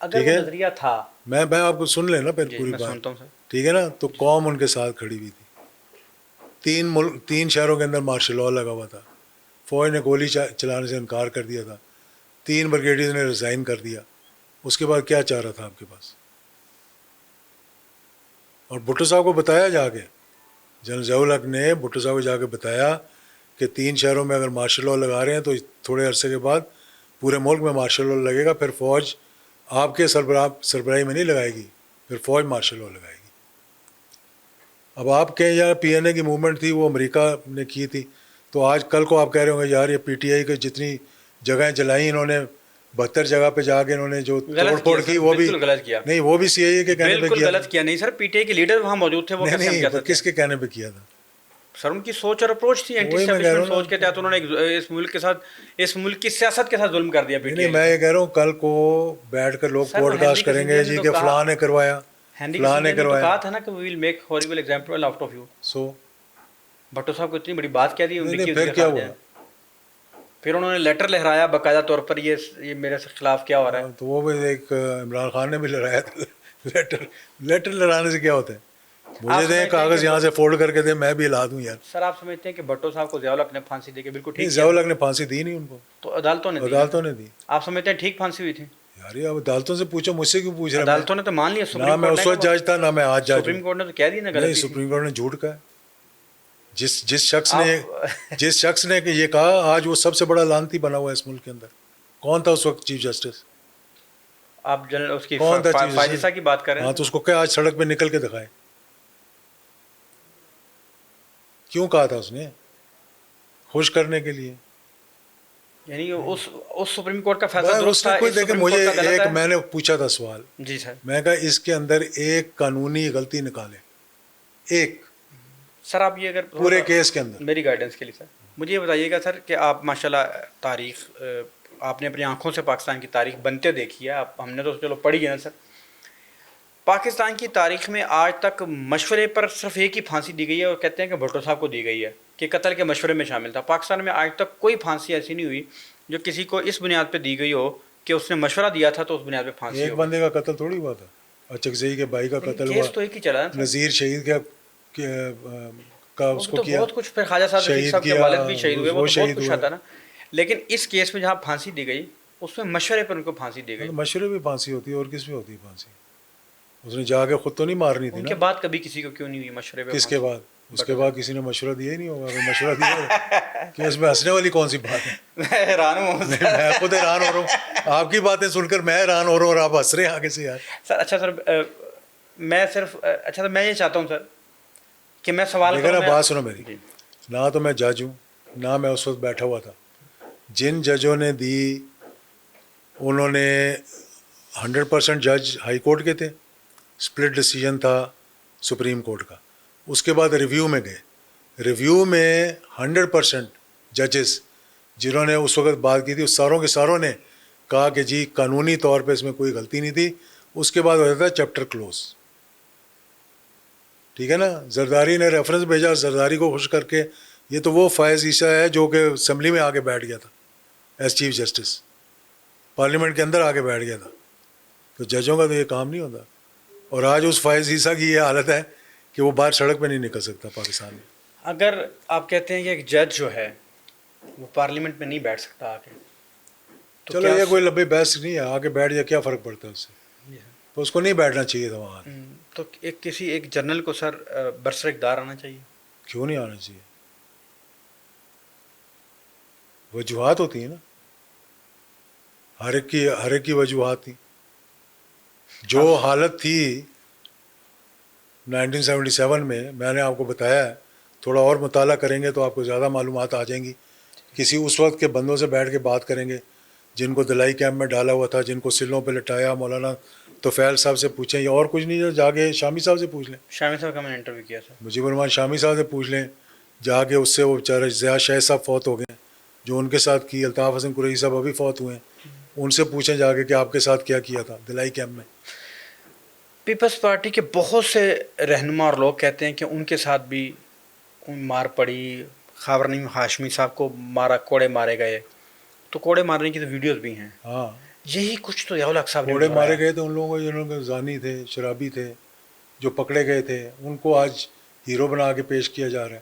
[SPEAKER 2] اگر وہ نظریہ تھا،
[SPEAKER 1] میں آپ کو سن لیں نا پھر پوری بات، ٹھیک ہے نا. تو قوم ان کے ساتھ کھڑی ہوئی تھی. 3 شہروں کے اندر مارشل لاء لگا ہوا تھا. فوج نے گولی چلانے سے انکار کر دیا تھا. 3 بریگیڈیئرز نے ریزائن کر دیا. اس کے بعد کیا چاہ رہا تھا آپ کے پاس؟ اور بھٹو صاحب کو بتایا جا کے، جنرل ضیاء الحق نے بھٹو صاحب کو جا کے بتایا کہ 3 شہروں میں اگر مارشل لاء لگا رہے ہیں تو تھوڑے عرصے کے بعد پورے ملک میں مارشل لاء لگے گا، پھر فوج آپ کے سربراہی میں نہیں لگائے گی، پھر فوج مارشل لاء لگائے گی. اب آپ کہیں یار پی این اے کی موومنٹ تھی وہ امریکہ نے کی تھی، تو آج کل کو آپ کہہ رہے ہوں گے یار یہ پی ٹی آئی کی جتنی جگہیں جلائیں انہوں نے 72 جگہ پہ جا کے انہوں نے جو توڑ پھوڑ کی وہ بھی
[SPEAKER 2] غلط کیا،
[SPEAKER 1] نہیں، وہ بھی سی آئی اے کے کہنے پہ
[SPEAKER 2] بالکل
[SPEAKER 1] کیا
[SPEAKER 2] غلط کیا. نہیں سر، پی ٹی آئی کے لیڈر وہاں موجود تھے، وہ کیسے ہم
[SPEAKER 1] نہیں
[SPEAKER 2] کہہ
[SPEAKER 1] نہیں،
[SPEAKER 2] سکتے
[SPEAKER 1] کس کے کہنے پہ کیا تھا؟
[SPEAKER 2] سر ان کی سوچ اور اپروچ تھی، اینٹی
[SPEAKER 1] وہی میں کہہ رہا ہوں
[SPEAKER 2] اسٹیبلشمنٹ سوچ کے تحت انہوں نے اس ملک کے ساتھ، اس ملک کی سیاست کے ساتھ ظلم کر دیا پی ٹی
[SPEAKER 1] نہیں،
[SPEAKER 2] آئی.
[SPEAKER 1] میں یہ کہہ رہا ہوں کل کو بیٹھ کر لوگ پوڈ کاسٹ کریں گے جی کہ فلاں نے کروایا،
[SPEAKER 2] ہینری
[SPEAKER 1] فلاں نے
[SPEAKER 2] کسنجر نے تو
[SPEAKER 1] کروایا.
[SPEAKER 2] کہا تھا نا کہ we will make horrible example out of you.
[SPEAKER 1] So
[SPEAKER 2] Bhutto Sahab کو اتنی بڑی بات کہہ دی ان
[SPEAKER 1] نہیں
[SPEAKER 2] کی،
[SPEAKER 1] پھر کیا ہوا؟
[SPEAKER 2] پھر انہوں نے لیٹر لہرایا باقاعدہ طور پر، یہ میرے خلاف کیا ہو رہا ہے.
[SPEAKER 1] تو وہ بھی ایک عمران خان نے بھی لڑایا تھا. لیٹر لڑانے سے کیا ہوتا ہے؟ مجھے دیں کاغذ یہاں سے فولڈ کر کے دیں، میں بھی ہلا دوں یار.
[SPEAKER 2] سر آپ سمجھتے ہیں کہ بھٹو صاحب کو ضیاء الحق نے پھانسی دے کے بالکل
[SPEAKER 1] نہیں،
[SPEAKER 2] ٹھیک
[SPEAKER 1] ضیاء
[SPEAKER 2] کیا؟
[SPEAKER 1] الحق نے پھانسی دی نہیں ان کو،
[SPEAKER 2] تو عدالتوں نے دی.
[SPEAKER 1] عدالتوں نے دی.
[SPEAKER 2] آپ سمجھتے ہیں ٹھیک پھانسی ہوئی تھی؟
[SPEAKER 1] یار یہ اب عدالتوں سے پوچھو، مجھ سے کیوں پوچھ رہے ہیں؟
[SPEAKER 2] عدالتوں نے تو مان لیا،
[SPEAKER 1] نہ
[SPEAKER 2] سپریم
[SPEAKER 1] میں
[SPEAKER 2] کورٹ
[SPEAKER 1] اس
[SPEAKER 2] نے
[SPEAKER 1] وقت جج تھا نہ میں آج جج ہوں.
[SPEAKER 2] سپریم کورٹ نے تو کہہ دی نا
[SPEAKER 1] نہیں،
[SPEAKER 2] غلطی تھی.
[SPEAKER 1] سپریم کورٹ نے جھوٹ کہا. جس شخص نے کہ یہ کہا آج وہ سب سے بڑا لانتی بنا ہوا ہے اس ملک کے اندر. کون تھا اس وقت چیف جسٹس؟
[SPEAKER 2] آپ جنرل اس کی
[SPEAKER 1] کون تھا چیف
[SPEAKER 2] فائزہ
[SPEAKER 1] جسٹس؟
[SPEAKER 2] کی بات کر رہے
[SPEAKER 1] ہاں،
[SPEAKER 2] ہیں.
[SPEAKER 1] تو اس کو کیا آج سڑک پہ نکل کے دکھائے؟ کیوں کہا تھا اس نے؟ خوش کرنے کے لیے.
[SPEAKER 2] یعنی اس سپریم کورٹ کا فیصلہ
[SPEAKER 1] اس
[SPEAKER 2] درست
[SPEAKER 1] نے
[SPEAKER 2] تھا،
[SPEAKER 1] کوئی
[SPEAKER 2] اس
[SPEAKER 1] دیکھیں،
[SPEAKER 2] سپریم
[SPEAKER 1] مجھے
[SPEAKER 2] کورٹ کا غلط
[SPEAKER 1] ایک
[SPEAKER 2] ہے.
[SPEAKER 1] میں نے پوچھا تھا سوال،
[SPEAKER 2] جی سر.
[SPEAKER 1] میں کہا اس کے اندر ایک قانونی غلطی نکالے، ایک
[SPEAKER 2] سر آپ یہ اگر
[SPEAKER 1] پورے کیس کے اندر.
[SPEAKER 2] میری گائیڈنس کے لیے سر مجھے یہ بتائیے گا سر کہ آپ ماشاءاللہ تاریخ آپ نے اپنی آنکھوں سے پاکستان کی تاریخ بنتے دیکھی ہے، ہم نے تو چلو پڑھی ہے نا سر. پاکستان کی تاریخ میں آج تک مشورے پر صرف ایک ہی پھانسی دی گئی ہے، اور کہتے ہیں کہ بھٹو صاحب کو دی گئی ہے کہ قتل کے مشورے میں شامل تھا. پاکستان میں آج تک کوئی پھانسی ایسی نہیں ہوئی جو کسی کو اس بنیاد پہ دی گئی ہو کہ اس نے مشورہ دیا تھا تو اس بنیاد پہ پھانسی.
[SPEAKER 1] ایک بندے کا قتل تھوڑی ہوا تھا، اچکزئی کے بھائی کا قتل ہوا،
[SPEAKER 2] کیس تو ایک ہی چلا نا.
[SPEAKER 1] نذیر شہید کا اس کو کیا،
[SPEAKER 2] بہت کچھ، پھر خواجہ صاحب رفیق صاحب کے والد بھی شہید ہوئے، وہ تو بہت کچھ آتا نا. لیکن اس کیس میں جہاں پھانسی دی گئی اس میں مشورے پر ان کو پھانسی دی گئی.
[SPEAKER 1] مشورے بھی پھانسی ہوتی ہے، اور کس میں ہوتی ہے پھانسی؟ اس نے جا کے خود تو نہیں مارنی تھی
[SPEAKER 2] ان
[SPEAKER 1] نا.
[SPEAKER 2] کے بعد کبھی کسی کو کیوں نہیں ہوئی مشورے پہ؟
[SPEAKER 1] کس کے بعد؟ اس کے بعد کسی نے مشورہ دیا ہی نہیں ہوگا. اگر مشورہ دیا کہ اس میں ہنسنے والی کون سی بات ہے؟
[SPEAKER 2] میں حیران ہوں.
[SPEAKER 1] میں خود حیران ہو رہا ہوں، آپ کی باتیں سن کر میں حیران ہو رہا ہوں اور آپ ہنس رہے ہیں آگے سے یار.
[SPEAKER 2] سر اچھا سر میں صرف اچھا میں یہ چاہتا ہوں سر کہ میں سوال
[SPEAKER 1] لیکن اب بات سنو میری، نہ تو میں جج ہوں نہ میں اس وقت بیٹھا ہوا تھا. جن ججوں نے دی انہوں نے 100% جج ہائی کورٹ کے تھے، سپلٹ ڈیسیجن تھا سپریم کورٹ کا. اس کے بعد ریویو میں گئے، ریویو میں 100% ججز جنہوں نے اس وقت بات کی تھی اس ساروں کے ساروں نے کہا کہ جی قانونی طور پہ اس میں کوئی غلطی نہیں تھی. اس کے بعد ہو جاتا ہے چیپٹر کلوز. ٹھیک ہے نا. زرداری نے ریفرنس بھیجا زرداری کو خوش کر کے، یہ تو وہ فائز عیسیٰ ہے جو کہ اسمبلی میں آ کے بیٹھ گیا تھا ایز چیف جسٹس، پارلیمنٹ کے اندر آ کے بیٹھ گیا تھا. تو ججوں کا تو یہ کام نہیں ہوتا. اور آج اس فائز عیسیٰ کی یہ حالت ہے کہ وہ باہر سڑک پہ نہیں نکل سکتا پاکستان میں.
[SPEAKER 2] اگر آپ کہتے ہیں کہ ایک جج جو ہے وہ پارلیمنٹ میں نہیں بیٹھ سکتا آ کے، تو
[SPEAKER 1] چلو یہ کوئی لمبی بحث نہیں ہے، آ کے بیٹھ جائے کیا فرق پڑتا ہے اس سے؟ تو اس کو نہیں بیٹھنا چاہیے تھا وہاں.
[SPEAKER 2] تو کسی ایک جنرل کو سر برسر اقتدار آنا چاہیے.
[SPEAKER 1] کیوں نہیں آنا چاہیے؟ وجوہات ہوتی ہیں نا، ہر ایک کی وجوہات تھی. جو حالت تھی 1977 میں نے آپ کو بتایا ہے. تھوڑا اور مطالعہ کریں گے تو آپ کو زیادہ معلومات آ جائیں گی. کسی اس وقت کے بندوں سے بیٹھ کے بات کریں گے جن کو دلائی کیمپ میں ڈالا ہوا تھا، جن کو سلوں پہ لٹایا. مولانا توفیل صاحب سے پوچھیں، یا اور کچھ نہیں، جا کے شامی صاحب سے پوچھ لیں.
[SPEAKER 2] شامی صاحب کا میں نے انٹرویو کیا تھا.
[SPEAKER 1] مجیب الرحمان شامی صاحب سے پوچھ لیں جا کے. اس سے وہ بیچارے ضیاء شاہ صاحب فوت ہو گئے جو ان کے ساتھ کی. الطاف حسن قریشی صاحب ابھی فوت ہوئے ہیں، ان سے پوچھیں جا کے کہ آپ کے ساتھ کیا کیا تھا دلائی کیمپ میں.
[SPEAKER 2] پیپلز پارٹی کے بہت سے رہنما اور لوگ کہتے ہیں کہ ان کے ساتھ بھی مار پڑی. خاور نعیم ہاشمی صاحب کو مارا، کوڑے مارے گئے. تو کوڑے مارنے کی تو ویڈیوز بھی ہیں.
[SPEAKER 1] ہاں،
[SPEAKER 2] یہی کچھ تو ضیاء الحق صاحب نے
[SPEAKER 1] کوڑے مارے گئے تھے ان لوگوں کو جنہوں کے زانی تھے، شرابی تھے، جو پکڑے گئے تھے. ان کو آج ہیرو بنا کے پیش کیا جا رہا ہے.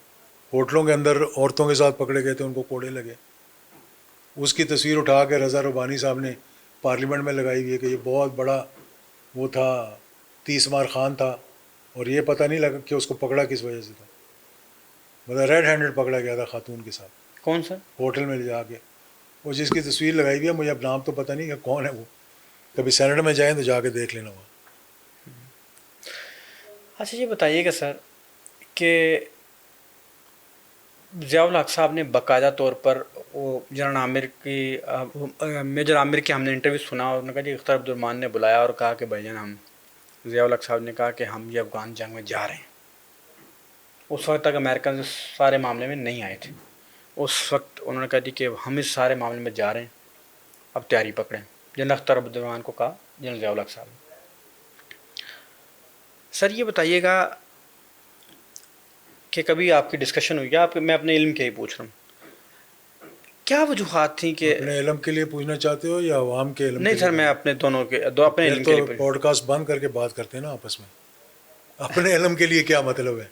[SPEAKER 1] ہوٹلوں کے اندر عورتوں کے ساتھ پکڑے گئے تھے، ان کو کوڑے لگے. اس کی تصویر اٹھا کے رضا ربانی صاحب نے پارلیمنٹ میں لگائی ہوئی ہے کہ یہ بہت بڑا وہ تھا، 30 مار خان تھا، اور یہ پتہ نہیں لگا کہ اس کو پکڑا کس وجہ سے تھا. مطلب ریڈ ہینڈڈ پکڑا گیا تھا خاتون کے ساتھ.
[SPEAKER 2] کون سا
[SPEAKER 1] ہوٹل میں جا کے وہ جس کی تصویر لگائی ہوئی ہے، مجھے اب نام تو پتہ نہیں کہ کون ہے وہ. کبھی سینٹ میں جائیں تو جا کے دیکھ لینا وہاں.
[SPEAKER 2] اچھا یہ بتائیے گا سر کہ ضیاء الحق صاحب نے باقاعدہ طور پر وہ جنرل عامر کی میجر عامر کی ہم نے انٹرویو سنا اور انہوں نے کہا جی اختر عبد الرحمن نے بلایا اور کہا کہ بھائی جان ہم ضیاء الحق صاحب نے کہا کہ ہم یہ افغان جنگ میں جا رہے ہیں. اس وقت تک امریکن اس سارے معاملے میں نہیں آئے تھے. اس وقت انہوں نے کہا جی کہ ہم اس سارے معاملے میں جا رہے ہیں, اب تیاری پکڑیں. جنرل اختر عبد الرحمن کو کہا جنرل ضیاء الحق صاحب. سر یہ بتائیے گا کہ کبھی آپ کی ڈسکشن ہوئی ہے, میں اپنے علم کے ہی پوچھ رہا ہوں, کیا وجوہات تھیں کہ
[SPEAKER 1] اپنے علم کے لیے پوچھنا چاہتے ہو یا عوام کے علم؟
[SPEAKER 2] نہیں سر, میں اپنے دونوں کے اپنے علم کے
[SPEAKER 1] تو
[SPEAKER 2] لیے.
[SPEAKER 1] پوڈ کاسٹ بند کر کے بات کرتے ہیں نا آپس میں. اپنے علم کے لیے کیا مطلب ہے؟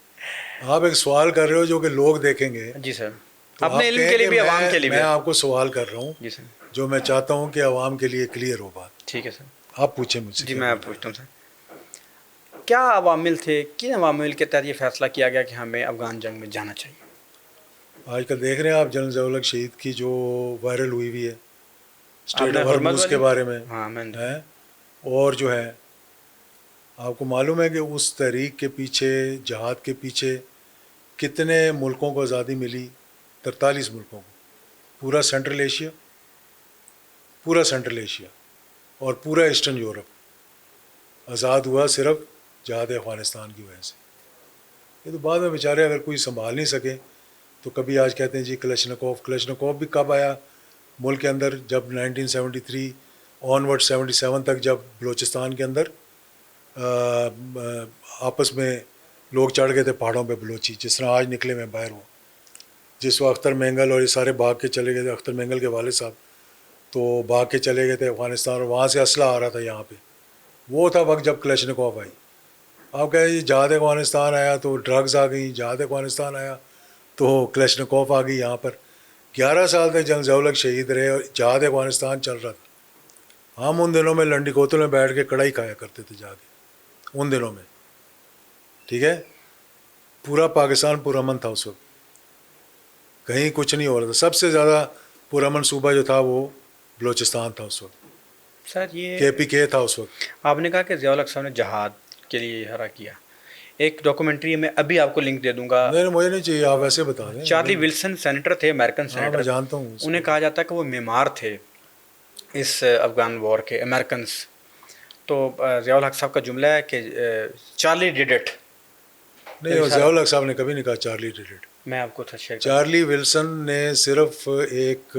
[SPEAKER 1] آپ ایک سوال کر رہے ہو جو کہ لوگ دیکھیں گے.
[SPEAKER 2] جی سر, اپنے علم کے لیے بھی عوام کے لیے بھی.
[SPEAKER 1] میں آپ کو سوال کر رہا ہوں
[SPEAKER 2] جی سر,
[SPEAKER 1] جو میں چاہتا ہوں کہ عوام کے لیے کلیئر ہو بات.
[SPEAKER 2] ٹھیک ہے سر,
[SPEAKER 1] آپ پوچھیں مجھ سے.
[SPEAKER 2] جی میں پوچھتا ہوں سر, کیا عوامل تھے, کن عوامل کے تحت یہ فیصلہ کیا گیا کہ ہمیں افغان جنگ میں جانا چاہیے؟
[SPEAKER 1] آج کل دیکھ رہے ہیں آپ جنرل ضیاء الحق شہید کی جو وائرل ہوئی ہوئی ہے اسٹیٹ آف
[SPEAKER 2] حرمت
[SPEAKER 1] ہرمز کے
[SPEAKER 2] والی؟
[SPEAKER 1] بارے میں
[SPEAKER 2] ہاں میں
[SPEAKER 1] ہے. اور جو ہے آپ کو معلوم ہے کہ اس تحریک کے پیچھے, جہاد کے پیچھے کتنے ملکوں کو آزادی ملی؟ 43 ملکوں کو. پورا سینٹرل ایشیا اور پورا ایسٹرن یورپ آزاد ہوا صرف جہاد افغانستان کی وجہ سے. یہ تو بعد میں بیچارے اگر کوئی سنبھال نہیں سکے تو کبھی آج کہتے ہیں جی کلشنکوف بھی کب آیا ملک کے اندر؟ جب 1973 آنورڈ 77 تک جب بلوچستان کے اندر آپس میں لوگ چڑھ گئے تھے پہاڑوں پہ بلوچی, جس طرح آج نکلے میں باہر ہوں. جس وقت اختر مینگل اور یہ سارے بھاگ کے چلے گئے تھے, اختر مینگل کے والد صاحب تو بھاگ کے چلے گئے تھے افغانستان, اور وہاں سے اسلحہ آ رہا تھا یہاں پہ. وہ تھا وقت جب کلشنکوف آئی. آپ کہیں جی جہاد افغانستان آیا تو ڈرگز آ گئیں, جہاد افغانستان آیا تو کلشنکوف آ گئی. یہاں پر 11 سال تک جنرل ضیاء الحق شہید رہے اور جہاد افغانستان چل رہا تھا. ہم ان دنوں میں لنڈی کوتل میں بیٹھ کے کڑھائی کھایا کرتے تھے جا کے ان دنوں میں. ٹھیک ہے, پورا پاکستان پرامن تھا اس وقت, کہیں کچھ نہیں ہو رہا تھا. سب سے زیادہ پرامن صوبہ جو تھا وہ بلوچستان تھا اس وقت.
[SPEAKER 2] سر یہ
[SPEAKER 1] KPK تھا اس وقت.
[SPEAKER 2] آپ نے کہا کہ ضیاء الحق صاحب نے جہاد کے لیے ہرا کیا. ایک ڈاکومنٹری میں ابھی آپ کو لنک دے دوں گا.
[SPEAKER 1] نہیں مجھے نہیں چاہیے, آپ ایسے بتا دیں.
[SPEAKER 2] چارلی ولسن سینیٹر تھے, امریکن
[SPEAKER 1] ہاں میں
[SPEAKER 2] سینیٹر,
[SPEAKER 1] جانتا ہوں.
[SPEAKER 2] انہیں کہا جاتا ہے کہ وہ معمار تھے اس افغان وار کے, امریکنس. تو ضیاء الحق صاحب کا جملہ ہے کہ چارلی ڈیڈ اٹ.
[SPEAKER 1] نہیں, ضیاء الحق صاحب نے کبھی نہیں کہا چارلی ڈیڈ اٹ.
[SPEAKER 2] میں آپ کو شیئر
[SPEAKER 1] چارلی ولسن نے صرف ایک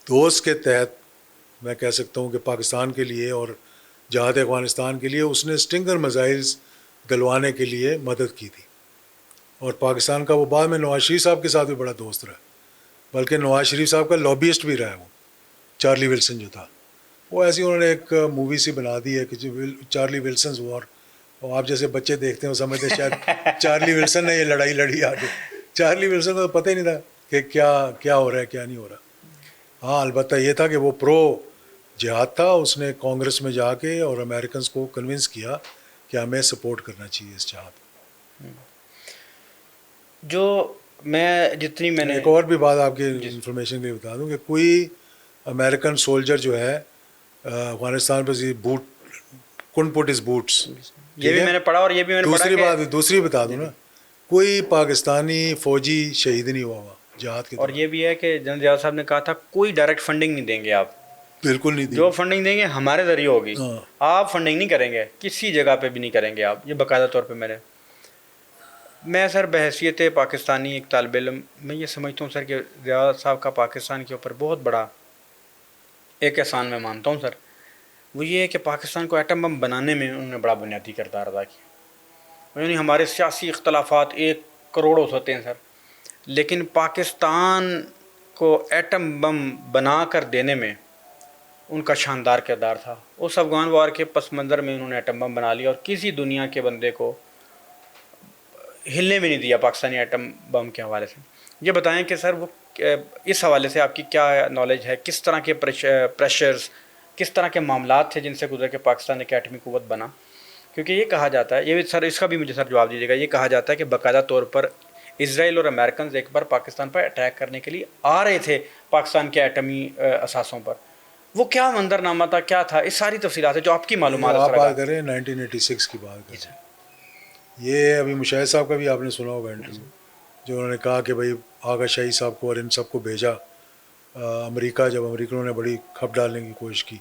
[SPEAKER 1] دوست کے تحت میں کہہ سکتا ہوں کہ پاکستان کے لیے اور جہاد افغانستان کے لیے اس نے اسٹنگر میزائلز دلوانے کے لیے مدد کی تھی. اور پاکستان کا وہ بعد میں نواز شریف صاحب کے ساتھ بھی بڑا دوست رہا, بلکہ نواز شریف صاحب کا لابیسٹ بھی رہا ہے وہ چارلی ولسن جو تھا. وہ ایسی انہوں نے ایک مووی سی بنا دی ہے کہ جو چارلی ولسنز وار, اور آپ جیسے بچے دیکھتے ہیں وہ سمجھتے ہیں شاید چارلی ولسن نے یہ لڑائی لڑی آگے. چارلی ولسن کو تو پتہ ہی نہیں تھا کہ کیا ہو رہا ہے کیا نہیں ہو رہا. ہاں البتہ یہ تھا کہ وہ پرو جہاد تھا. اس نے کانگریس میں جا کے اور امریکنز کو کنونس کیا کہ ہمیں سپورٹ کرنا چاہیے اس جہاد.
[SPEAKER 2] جو میں جتنی میں نے
[SPEAKER 1] ایک اور بھی بات آپ کی انفارمیشن کے لیے بتا دوں کہ کوئی امریکن سولجر جو ہے افغانستان پہ بوٹ کن پٹ از بوٹس,
[SPEAKER 2] یہ بھی میں نے پڑھا, اور یہ بھی میں نے پڑھا.
[SPEAKER 1] دوسری بتا دوں نا, کوئی پاکستانی فوجی شہید نہیں ہوا جہاد کے.
[SPEAKER 2] اور یہ بھی ہے کہ جنرل ضیاء صاحب نے کہا تھا کوئی ڈائریکٹ فنڈنگ نہیں دیں گے آپ.
[SPEAKER 1] بالکل نہیں دیں گے.
[SPEAKER 2] جو فنڈنگ دیں گے ہمارے ذریعے ہوگی, آپ فنڈنگ نہیں کریں گے کسی جگہ پہ بھی نہیں کریں گے آپ. یہ باقاعدہ طور پہ میں سر بحیثیت پاکستانی ایک طالب علم میں یہ سمجھتا ہوں سر کہ ضیاء صاحب کا پاکستان کے اوپر بہت بڑا ایک احسان میں مانتا ہوں سر. وہ یہ ہے کہ پاکستان کو ایٹم بم بنانے میں انہوں نے بڑا بنیادی کردار ادا کیا. یعنی ہمارے سیاسی اختلافات 1 کروڑ ہو سکتے ہیں سر, لیکن پاکستان کو ایٹم بم بنا کر دینے میں ان کا شاندار کردار تھا. اس افغان وار کے پس منظر میں انہوں نے ایٹم بم بنا لیا اور کسی دنیا کے بندے کو ہلنے بھی نہیں دیا پاکستانی ایٹم بم کے حوالے سے. یہ بتائیں کہ سر وہ اس حوالے سے آپ کی کیا نالج ہے, کس طرح کے پریشرز, کس طرح کے معاملات تھے جن سے گزر کے پاکستان ایک ایٹمی قوت بنا؟ کیونکہ یہ کہا جاتا ہے, یہ بھی سر اس کا بھی مجھے سر جواب دیجیے گا, یہ کہا جاتا ہے کہ باقاعدہ طور پر اسرائیل اور امریکنز ایک بار پاکستان پر اٹیک کرنے کے لیے آ رہے تھے پاکستان کے ایٹمی اثاثوں پر. وہ کیا منظرنامہ تھا, کیا تھا, اس ساری تفصیلات ہے جو آپ کی معلومات.
[SPEAKER 1] آپ بات کریں 1986 کی بات کریں. یہ ابھی مشاہد صاحب کا بھی آپ نے سنا ہوگا انٹرویو، جو انہوں نے کہا کہ بھائی آغا شاہی صاحب کو اور ان سب کو بھیجا امریکہ، جب امریکنوں نے بڑی کھپ ڈالنے کی کوشش کی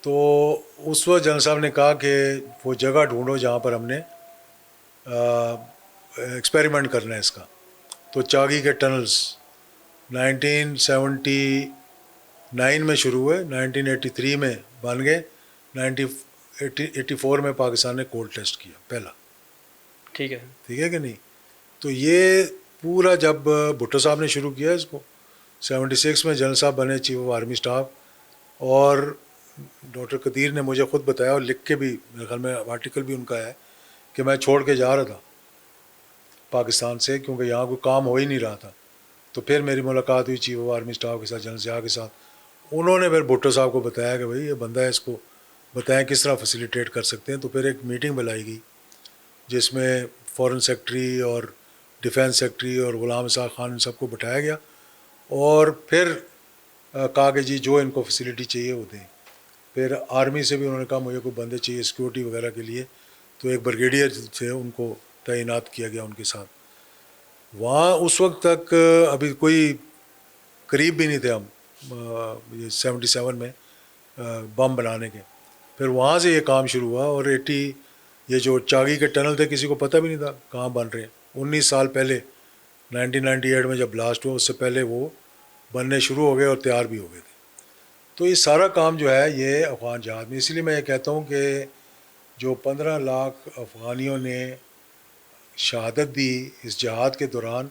[SPEAKER 1] تو اس وقت جنرل صاحب نے کہا کہ وہ جگہ ڈھونڈو جہاں پر ہم نے ایکسپیریمنٹ کرنا ہے اس کا. تو چاگی کے ٹنلز 1979 میں شروع ہوئے، 1983 میں بن گئے، 1984 میں پاکستان نے کولڈ ٹیسٹ کیا پہلا.
[SPEAKER 2] ٹھیک ہے.
[SPEAKER 1] ٹھیک ہے کہ نہیں؟ تو یہ پورا جب بھٹو صاحب نے شروع کیا اس کو 76 میں جنرل صاحب بنے چیف آف آرمی اسٹاف، اور ڈاکٹر قدیر نے مجھے خود بتایا اور لکھ کے بھی میرے خیال میں آرٹیکل بھی ان کا ہے کہ میں چھوڑ کے جا رہا تھا پاکستان سے کیونکہ یہاں کوئی کام ہو ہی نہیں رہا تھا. تو پھر میری ملاقات ہوئی چیف آف آرمی اسٹاف کے ساتھ، جنرل ضیاء کے ساتھ. انہوں نے پھر بھٹو صاحب کو بتایا کہ بھائی یہ بندہ ہے، اس کو بتائیں کس طرح فیسیلیٹیٹ کر سکتے ہیں. تو پھر ایک میٹنگ بلائی گئی جس میں فورن سیکٹری اور ڈیفینس سیکٹری اور غلام اسحاق خان ان سب کو بٹھایا گیا، اور پھر کہا کہ جی جو ان کو فیسیلیٹی چاہیے وہ دیں. پھر آرمی سے بھی انہوں نے کہا مجھے کوئی بندے چاہیے سیکورٹی وغیرہ کے لیے، تو ایک بریگیڈیئر تھے ان کو تعینات کیا گیا ان کے ساتھ. وہاں اس وقت تک ابھی کوئی قریب بھی نہیں تھے ہم یہ 77 میں بم بنانے کے. پھر وہاں سے یہ کام شروع ہوا، اور یہ جو چاگی کے ٹنل تھے کسی کو پتہ بھی نہیں تھا کہاں بن رہے ہیں. 19 سال پہلے 1998 میں جب بلاسٹ ہوا اس سے پہلے وہ بننے شروع ہو گئے اور تیار بھی ہو گئے تھے. تو یہ سارا کام جو ہے یہ افغان جہاد میں، اسی لیے میں یہ کہتا ہوں کہ جو 15 لاکھ افغانیوں نے شہادت دی اس جہاد کے دوران،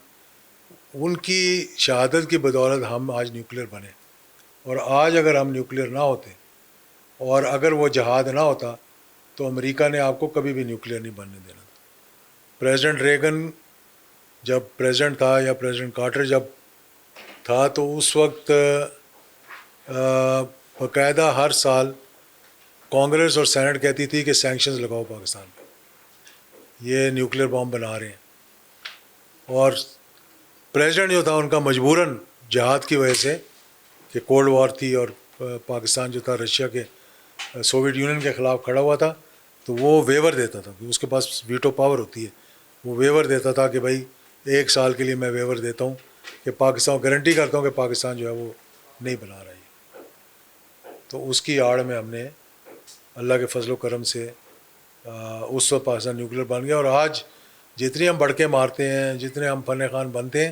[SPEAKER 1] ان کی شہادت کی بدولت ہم آج نیوکلیر بنے. اور آج اگر ہم نیوکلیر نہ ہوتے اور اگر وہ جہاد نہ ہوتا تو امریکہ نے آپ کو کبھی بھی نیوکلیر نہیں بننے دینا تھا. پریزیڈنٹ ریگن جب پریزیڈنٹ تھا یا پریزیڈنٹ کارٹر جب تھا تو اس وقت باقاعدہ ہر سال کانگریس اور سینٹ کہتی تھی کہ سینکشنز لگاؤ پاکستان پہ، یہ نیوکلیر بام بنا رہے ہیں. اور پریزیڈنٹ جو تھا ان کا مجبوراً جہاد کی وجہ سے کہ کولڈ وار تھی اور پاکستان جو تھا رشیا کے سوویت یونین کے خلاف کھڑا ہوا تھا، تو وہ ویور دیتا تھا کہ اس کے پاس ویٹو پاور ہوتی ہے. وہ ویور دیتا تھا کہ بھائی 1 سال کے لیے میں ویور دیتا ہوں کہ پاکستان گارنٹی کرتا ہوں کہ پاکستان جو ہے وہ نہیں بنا رہا ہے. تو اس کی آڑ میں ہم نے اللہ کے فضل و کرم سے اس وقت پاکستان نیوکلیر بن گیا. اور آج جتنی ہم بڑھ کے مارتے ہیں، جتنے ہم فن خان بنتے ہیں،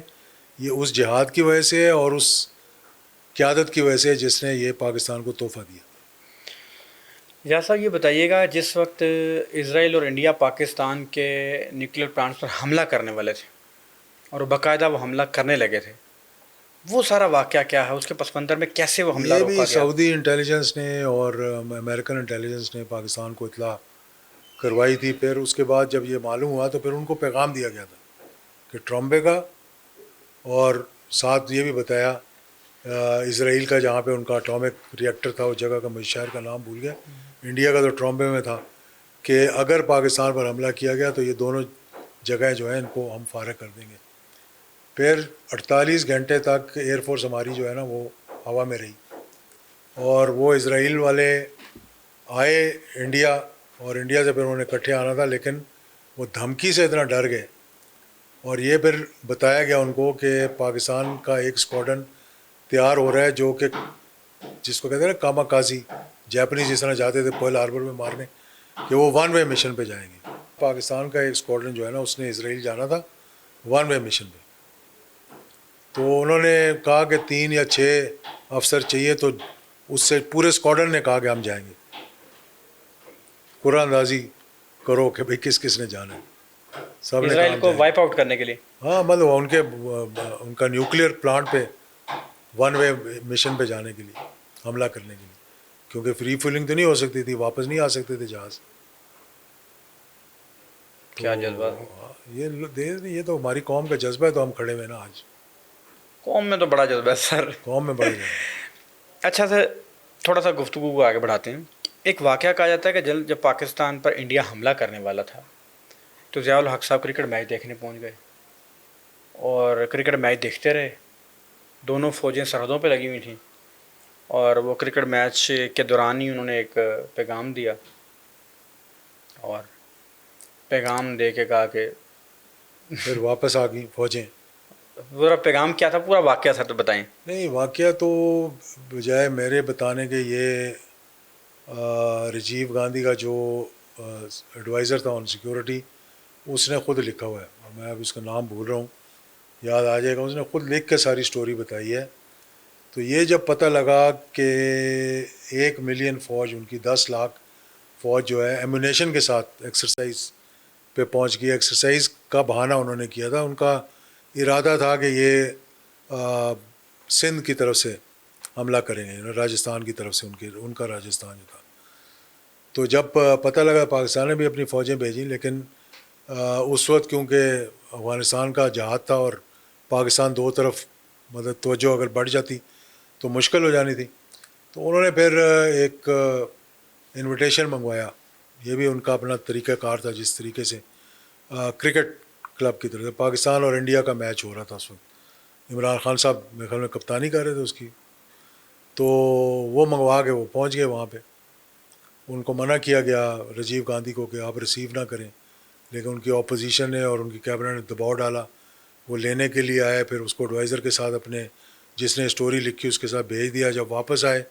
[SPEAKER 1] یہ اس جہاد کی وجہ سے اور اس قیادت کی وجہ سے جس نے یہ پاکستان کو تحفہ دیا.
[SPEAKER 2] یا صاحب یہ بتائیے گا، جس وقت اسرائیل اور انڈیا پاکستان کے نیوکلیر پلانٹس پر حملہ کرنے والے تھے اور باقاعدہ وہ حملہ کرنے لگے تھے، وہ سارا واقعہ کیا ہے؟ اس کے پس منظر میں کیسے وہ حملہ
[SPEAKER 1] یہ
[SPEAKER 2] روکا
[SPEAKER 1] بھی
[SPEAKER 2] گیا؟
[SPEAKER 1] سعودی انٹیلیجنس نے اور امریکن انٹیلیجنس نے پاکستان کو اطلاع کروائی تھی. پھر اس کے بعد جب یہ معلوم ہوا تو پھر ان کو پیغام دیا گیا تھا کہ ٹرمپے کا، اور ساتھ یہ بھی بتایا اسرائیل کا جہاں پہ ان کا اٹامک ری ایکٹر تھا، اس جگہ کا مجھے شہر کا نام بھول گیا، انڈیا کا تو ٹرمپے میں تھا، کہ اگر پاکستان پر حملہ کیا گیا تو یہ دونوں جگہیں جو ہیں ان کو ہم فارغ کر دیں گے. پھر 48 گھنٹے تک ایئر فورس ہماری جو ہے نا وہ ہوا میں رہی، اور وہ اسرائیل والے آئے انڈیا، اور انڈیا سے پھر انہوں نے اکٹھے آنا تھا، لیکن وہ دھمکی سے اتنا ڈر گئے. اور یہ پھر بتایا گیا ان کو کہ پاکستان کا ایک اسکواڈن تیار ہو رہا ہے جو کہ جس کو کہتے ہیں نا کاما کازی، جیپنیز جس طرح جاتے تھے پرل ہاربر میں مارنے، کہ وہ 1 وے مشن پہ جائیں گے. پاکستان کا ایک اسکواڈن جو ہے نا اس نے اسرائیل جانا تھا 1 وے مشن پہ. تو انہوں نے کہا کہ 3 یا 6 افسر چاہیے، تو اس سے پورے اسکواڈن نے کہا کہ ہم جائیں گے. قرآن اندازی کرو کہ بھئی کس کس نے جانا ہے. سب نے کہا
[SPEAKER 2] اسرائیل
[SPEAKER 1] ہم
[SPEAKER 2] کو
[SPEAKER 1] جائیں گے.
[SPEAKER 2] وائپ آؤٹ کرنے کے لیے.
[SPEAKER 1] ہاں مطلب ان کا نیوکلیر پلانٹ پہ 1 وے مشن پہ جانے کے لیے، حملہ کرنے کے لیے، کیونکہ فری فولنگ تو نہیں ہو سکتی تھی، واپس نہیں آ سکتے تھے جہاز.
[SPEAKER 2] کیا جذبہ تھا
[SPEAKER 1] یہ تو ہماری قوم کا جذبہ ہے، تو ہم کھڑے ہوئے نا آج.
[SPEAKER 2] قوم میں تو بڑا جذبہ ہے سر.
[SPEAKER 1] قوم میں بڑا جذبہ ہے.
[SPEAKER 2] اچھا سر، تھوڑا سا گفتگو کو آگے بڑھاتے ہیں. ایک واقعہ کہا جاتا ہے کہ جب پاکستان پر انڈیا حملہ کرنے والا تھا تو ضیاء الحق صاحب کرکٹ میچ دیکھنے پہنچ گئے اور کرکٹ میچ دیکھتے رہے. دونوں فوجیں سرحدوں پہ لگی ہوئی تھیں اور وہ کرکٹ میچ کے دوران ہی انہوں نے ایک پیغام دیا اور پیغام دے کے کہا کہ
[SPEAKER 1] پھر واپس آ گئیں فوجیں.
[SPEAKER 2] پورا پیغام کیا تھا, پورا واقعہ تھا تو بتائیں.
[SPEAKER 1] نہیں, واقعہ تو بجائے میرے بتانے کے یہ راجیو گاندھی کا جو ایڈوائزر تھا آن سیکورٹی, اس نے خود لکھا ہوا ہے. میں اب اس کا نام بھول رہا ہوں, یاد آ جائے گا. اس نے خود لکھ کے ساری سٹوری بتائی ہے. تو یہ جب پتہ لگا کہ 1 ملین فوج, ان کی 10 لاکھ فوج جو ہے ایمونیشن کے ساتھ ایکسرسائز پہ پہنچ گئی. ایکسرسائز کا بہانہ انہوں نے کیا تھا. ان کا ارادہ تھا کہ یہ سندھ کی طرف سے حملہ کریں گے, راجستھان کی طرف سے, ان کا راجستھان جو تھا. تو جب پتہ لگا, پاکستان نے بھی اپنی فوجیں بھیجیں, لیکن اس وقت کیونکہ افغانستان کا جہاد تھا اور پاکستان دو طرف مطلب توجہ اگر بڑھ جاتی تو مشکل ہو جانی تھی. تو انہوں نے پھر ایک انویٹیشن منگوایا. یہ بھی ان کا اپنا طریقہ کار تھا, جس طریقے سے کرکٹ کلب کی طرف سے پاکستان اور انڈیا کا میچ ہو رہا تھا اس وقت. عمران خان صاحب میرے خیال میں کپتانی کر رہے تھے اس کی. تو وہ منگوا کے وہ پہنچ گئے وہاں پہ. ان کو منع کیا گیا راجیو گاندھی کو کہ آپ ریسیو نہ کریں, لیکن ان کی اپوزیشن نے اور ان کی کیبنٹ نے دباؤ ڈالا. وہ لینے کے لیے آئے, پھر اس کو ایڈوائزر کے ساتھ اپنے جس نے اسٹوری لکھی اس کے ساتھ بھیج دیا. جب واپس آئے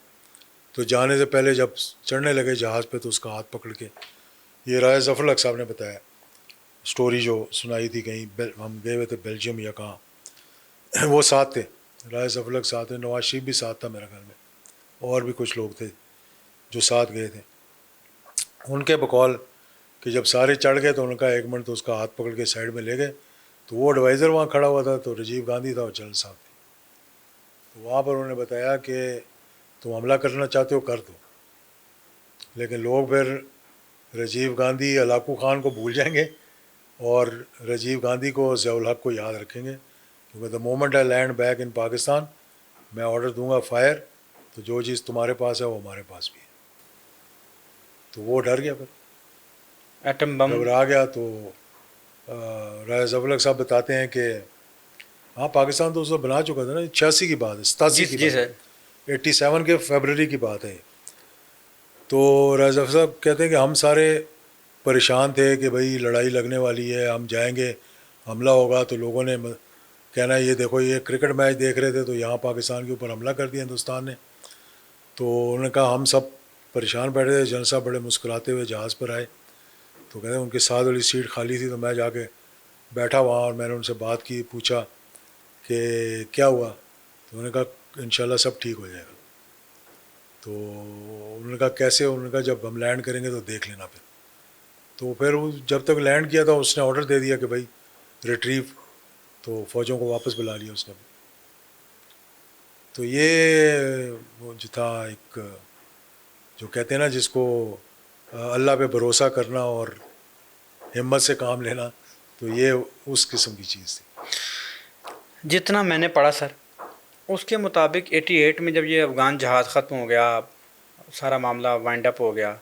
[SPEAKER 1] تو جانے سے پہلے جب چڑھنے لگے جہاز پہ تو اس کا ہاتھ پکڑ کے, یہ راجہ ظفر الحق صاحب نے بتایا اسٹوری جو سنائی تھی, کہیں ہم گئے ہوئے تھے بیلجیم یا کہاں, وہ ساتھ تھے, راجہ ظفر الحق ساتھ تھے, نواز شریف بھی ساتھ تھا میرے خیال میں, اور بھی کچھ لوگ تھے جو ساتھ گئے تھے. ان کے بقول کہ جب سارے چڑھ گئے تو ان کا 1 منٹ تو اس کا ہاتھ پکڑ کے سائڈ میں لے گئے. تو وہ ایڈوائزر وہاں کھڑا ہوا تھا, تو راجیو گاندھی تھا اور جنرل صاحب تھے. تو وہاں پر انہوں نے بتایا کہ تم حملہ کرنا چاہتے ہو کر دو, لیکن لوگ پھر راجیو گاندھی ہلاکو خان کو بھول جائیں گے اور راجیو گاندھی کو ضیاء الحق کو یاد رکھیں گے. کیونکہ the moment I land back in Pakistan, میں آرڈر دوں گا فائر, تو جو چیز تمہارے پاس ہے وہ ہمارے پاس بھی ہے. تو وہ ڈر گیا, پھر
[SPEAKER 2] ایٹم بم.
[SPEAKER 1] گھبرا گیا. تو راجہ ظفر الحق صاحب بتاتے ہیں کہ ہاں پاکستان تو اس وقت بنا چکا تھا نا, 86 کی بات ہے, 87 کی
[SPEAKER 2] جی
[SPEAKER 1] بات
[SPEAKER 2] سر.
[SPEAKER 1] ہے, 87 کے فیبرری کی بات ہے. تو راجہ ظفر صاحب کہتے ہیں کہ ہم سارے پریشان تھے کہ بھائی لڑائی لگنے والی ہے, ہم جائیں گے, حملہ ہوگا, تو لوگوں نے کہنا یہ دیکھو یہ کرکٹ میچ دیکھ رہے تھے تو یہاں پاکستان کے اوپر حملہ کر دیا ہندوستان نے. تو انہوں نے کہا ہم سب پریشان بیٹھے تھے. جنرل صاحب بڑے مسکراتے ہوئے جہاز پر آئے, تو کہتے ہیں ان کے ساتھ والی سیٹ خالی تھی, تو میں جا کے بیٹھا وہاں اور میں نے ان سے بات کی, پوچھا کہ کیا ہوا. تو انہوں نے کہا انشاءاللہ سب ٹھیک ہو جائے گا. تو انہوں نے کہا کیسے. انہوں نے کہا جب ہم لینڈ کریں گے تو دیکھ لینا. تو پھر جب تک لینڈ کیا تھا اس نے آرڈر دے دیا کہ بھائی ریٹریو, تو فوجوں کو واپس بلا لیا اس نے. تو یہ جو تھا ایک جو کہتے ہیں نا جس کو اللہ پہ بھروسہ کرنا اور ہمت سے کام لینا, تو یہ اس قسم کی چیز تھی.
[SPEAKER 2] جتنا میں نے پڑھا سر, اس کے مطابق 88 میں جب یہ افغان جہاد ختم ہو گیا, سارا معاملہ وائنڈ اپ ہو گیا,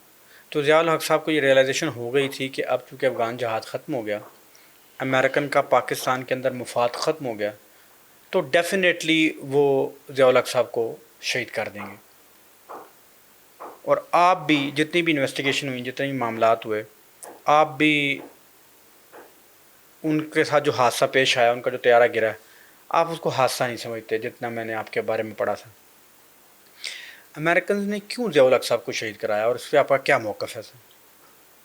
[SPEAKER 2] تو ضیاء الحق صاحب کو یہ ریئلائزیشن ہو گئی تھی کہ اب چونکہ افغان جہاد ختم ہو گیا, امریکن کا پاکستان کے اندر مفاد ختم ہو گیا, تو ڈیفینیٹلی وہ ضیاء الحق صاحب کو شہید کر دیں گے. اور آپ بھی جتنی بھی انویسٹیگیشن ہوئی, جتنے بھی معاملات ہوئے, آپ بھی ان کے ساتھ جو حادثہ پیش آیا, ان کا جو طیارہ گرا ہے, آپ اس کو حادثہ نہیں سمجھتے جتنا میں نے آپ کے بارے میں پڑھا تھا. امریکنز نے کیوں ضیاء الحق صاحب کو شہید کرایا, اور اس پہ آپ کا کیا موقف ہے سر؟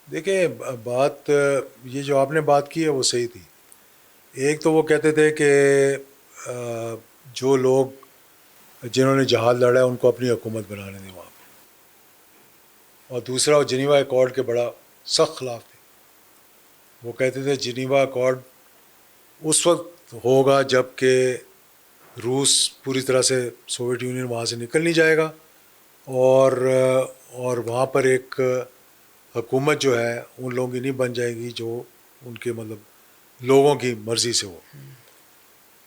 [SPEAKER 1] دیکھیں بات یہ جو آپ نے بات کی ہے وہ صحیح تھی. ایک تو وہ کہتے تھے کہ جو لوگ جنہوں نے جہاد لڑا ہے ان کو اپنی حکومت بنانے دیں وہاں پہ, اور دوسرا وہ جنیوا ایکارڈ کے بڑا سخت خلاف تھے. وہ کہتے تھے جنیوا ایکارڈ اس وقت ہوگا جب کہ روس پوری طرح سے سوویت یونین وہاں سے نکل نہیں جائے گا, اور وہاں پر ایک حکومت جو ہے ان لوگوں کی نہیں بن جائے گی جو ان کے مطلب لوگوں کی مرضی سے ہو.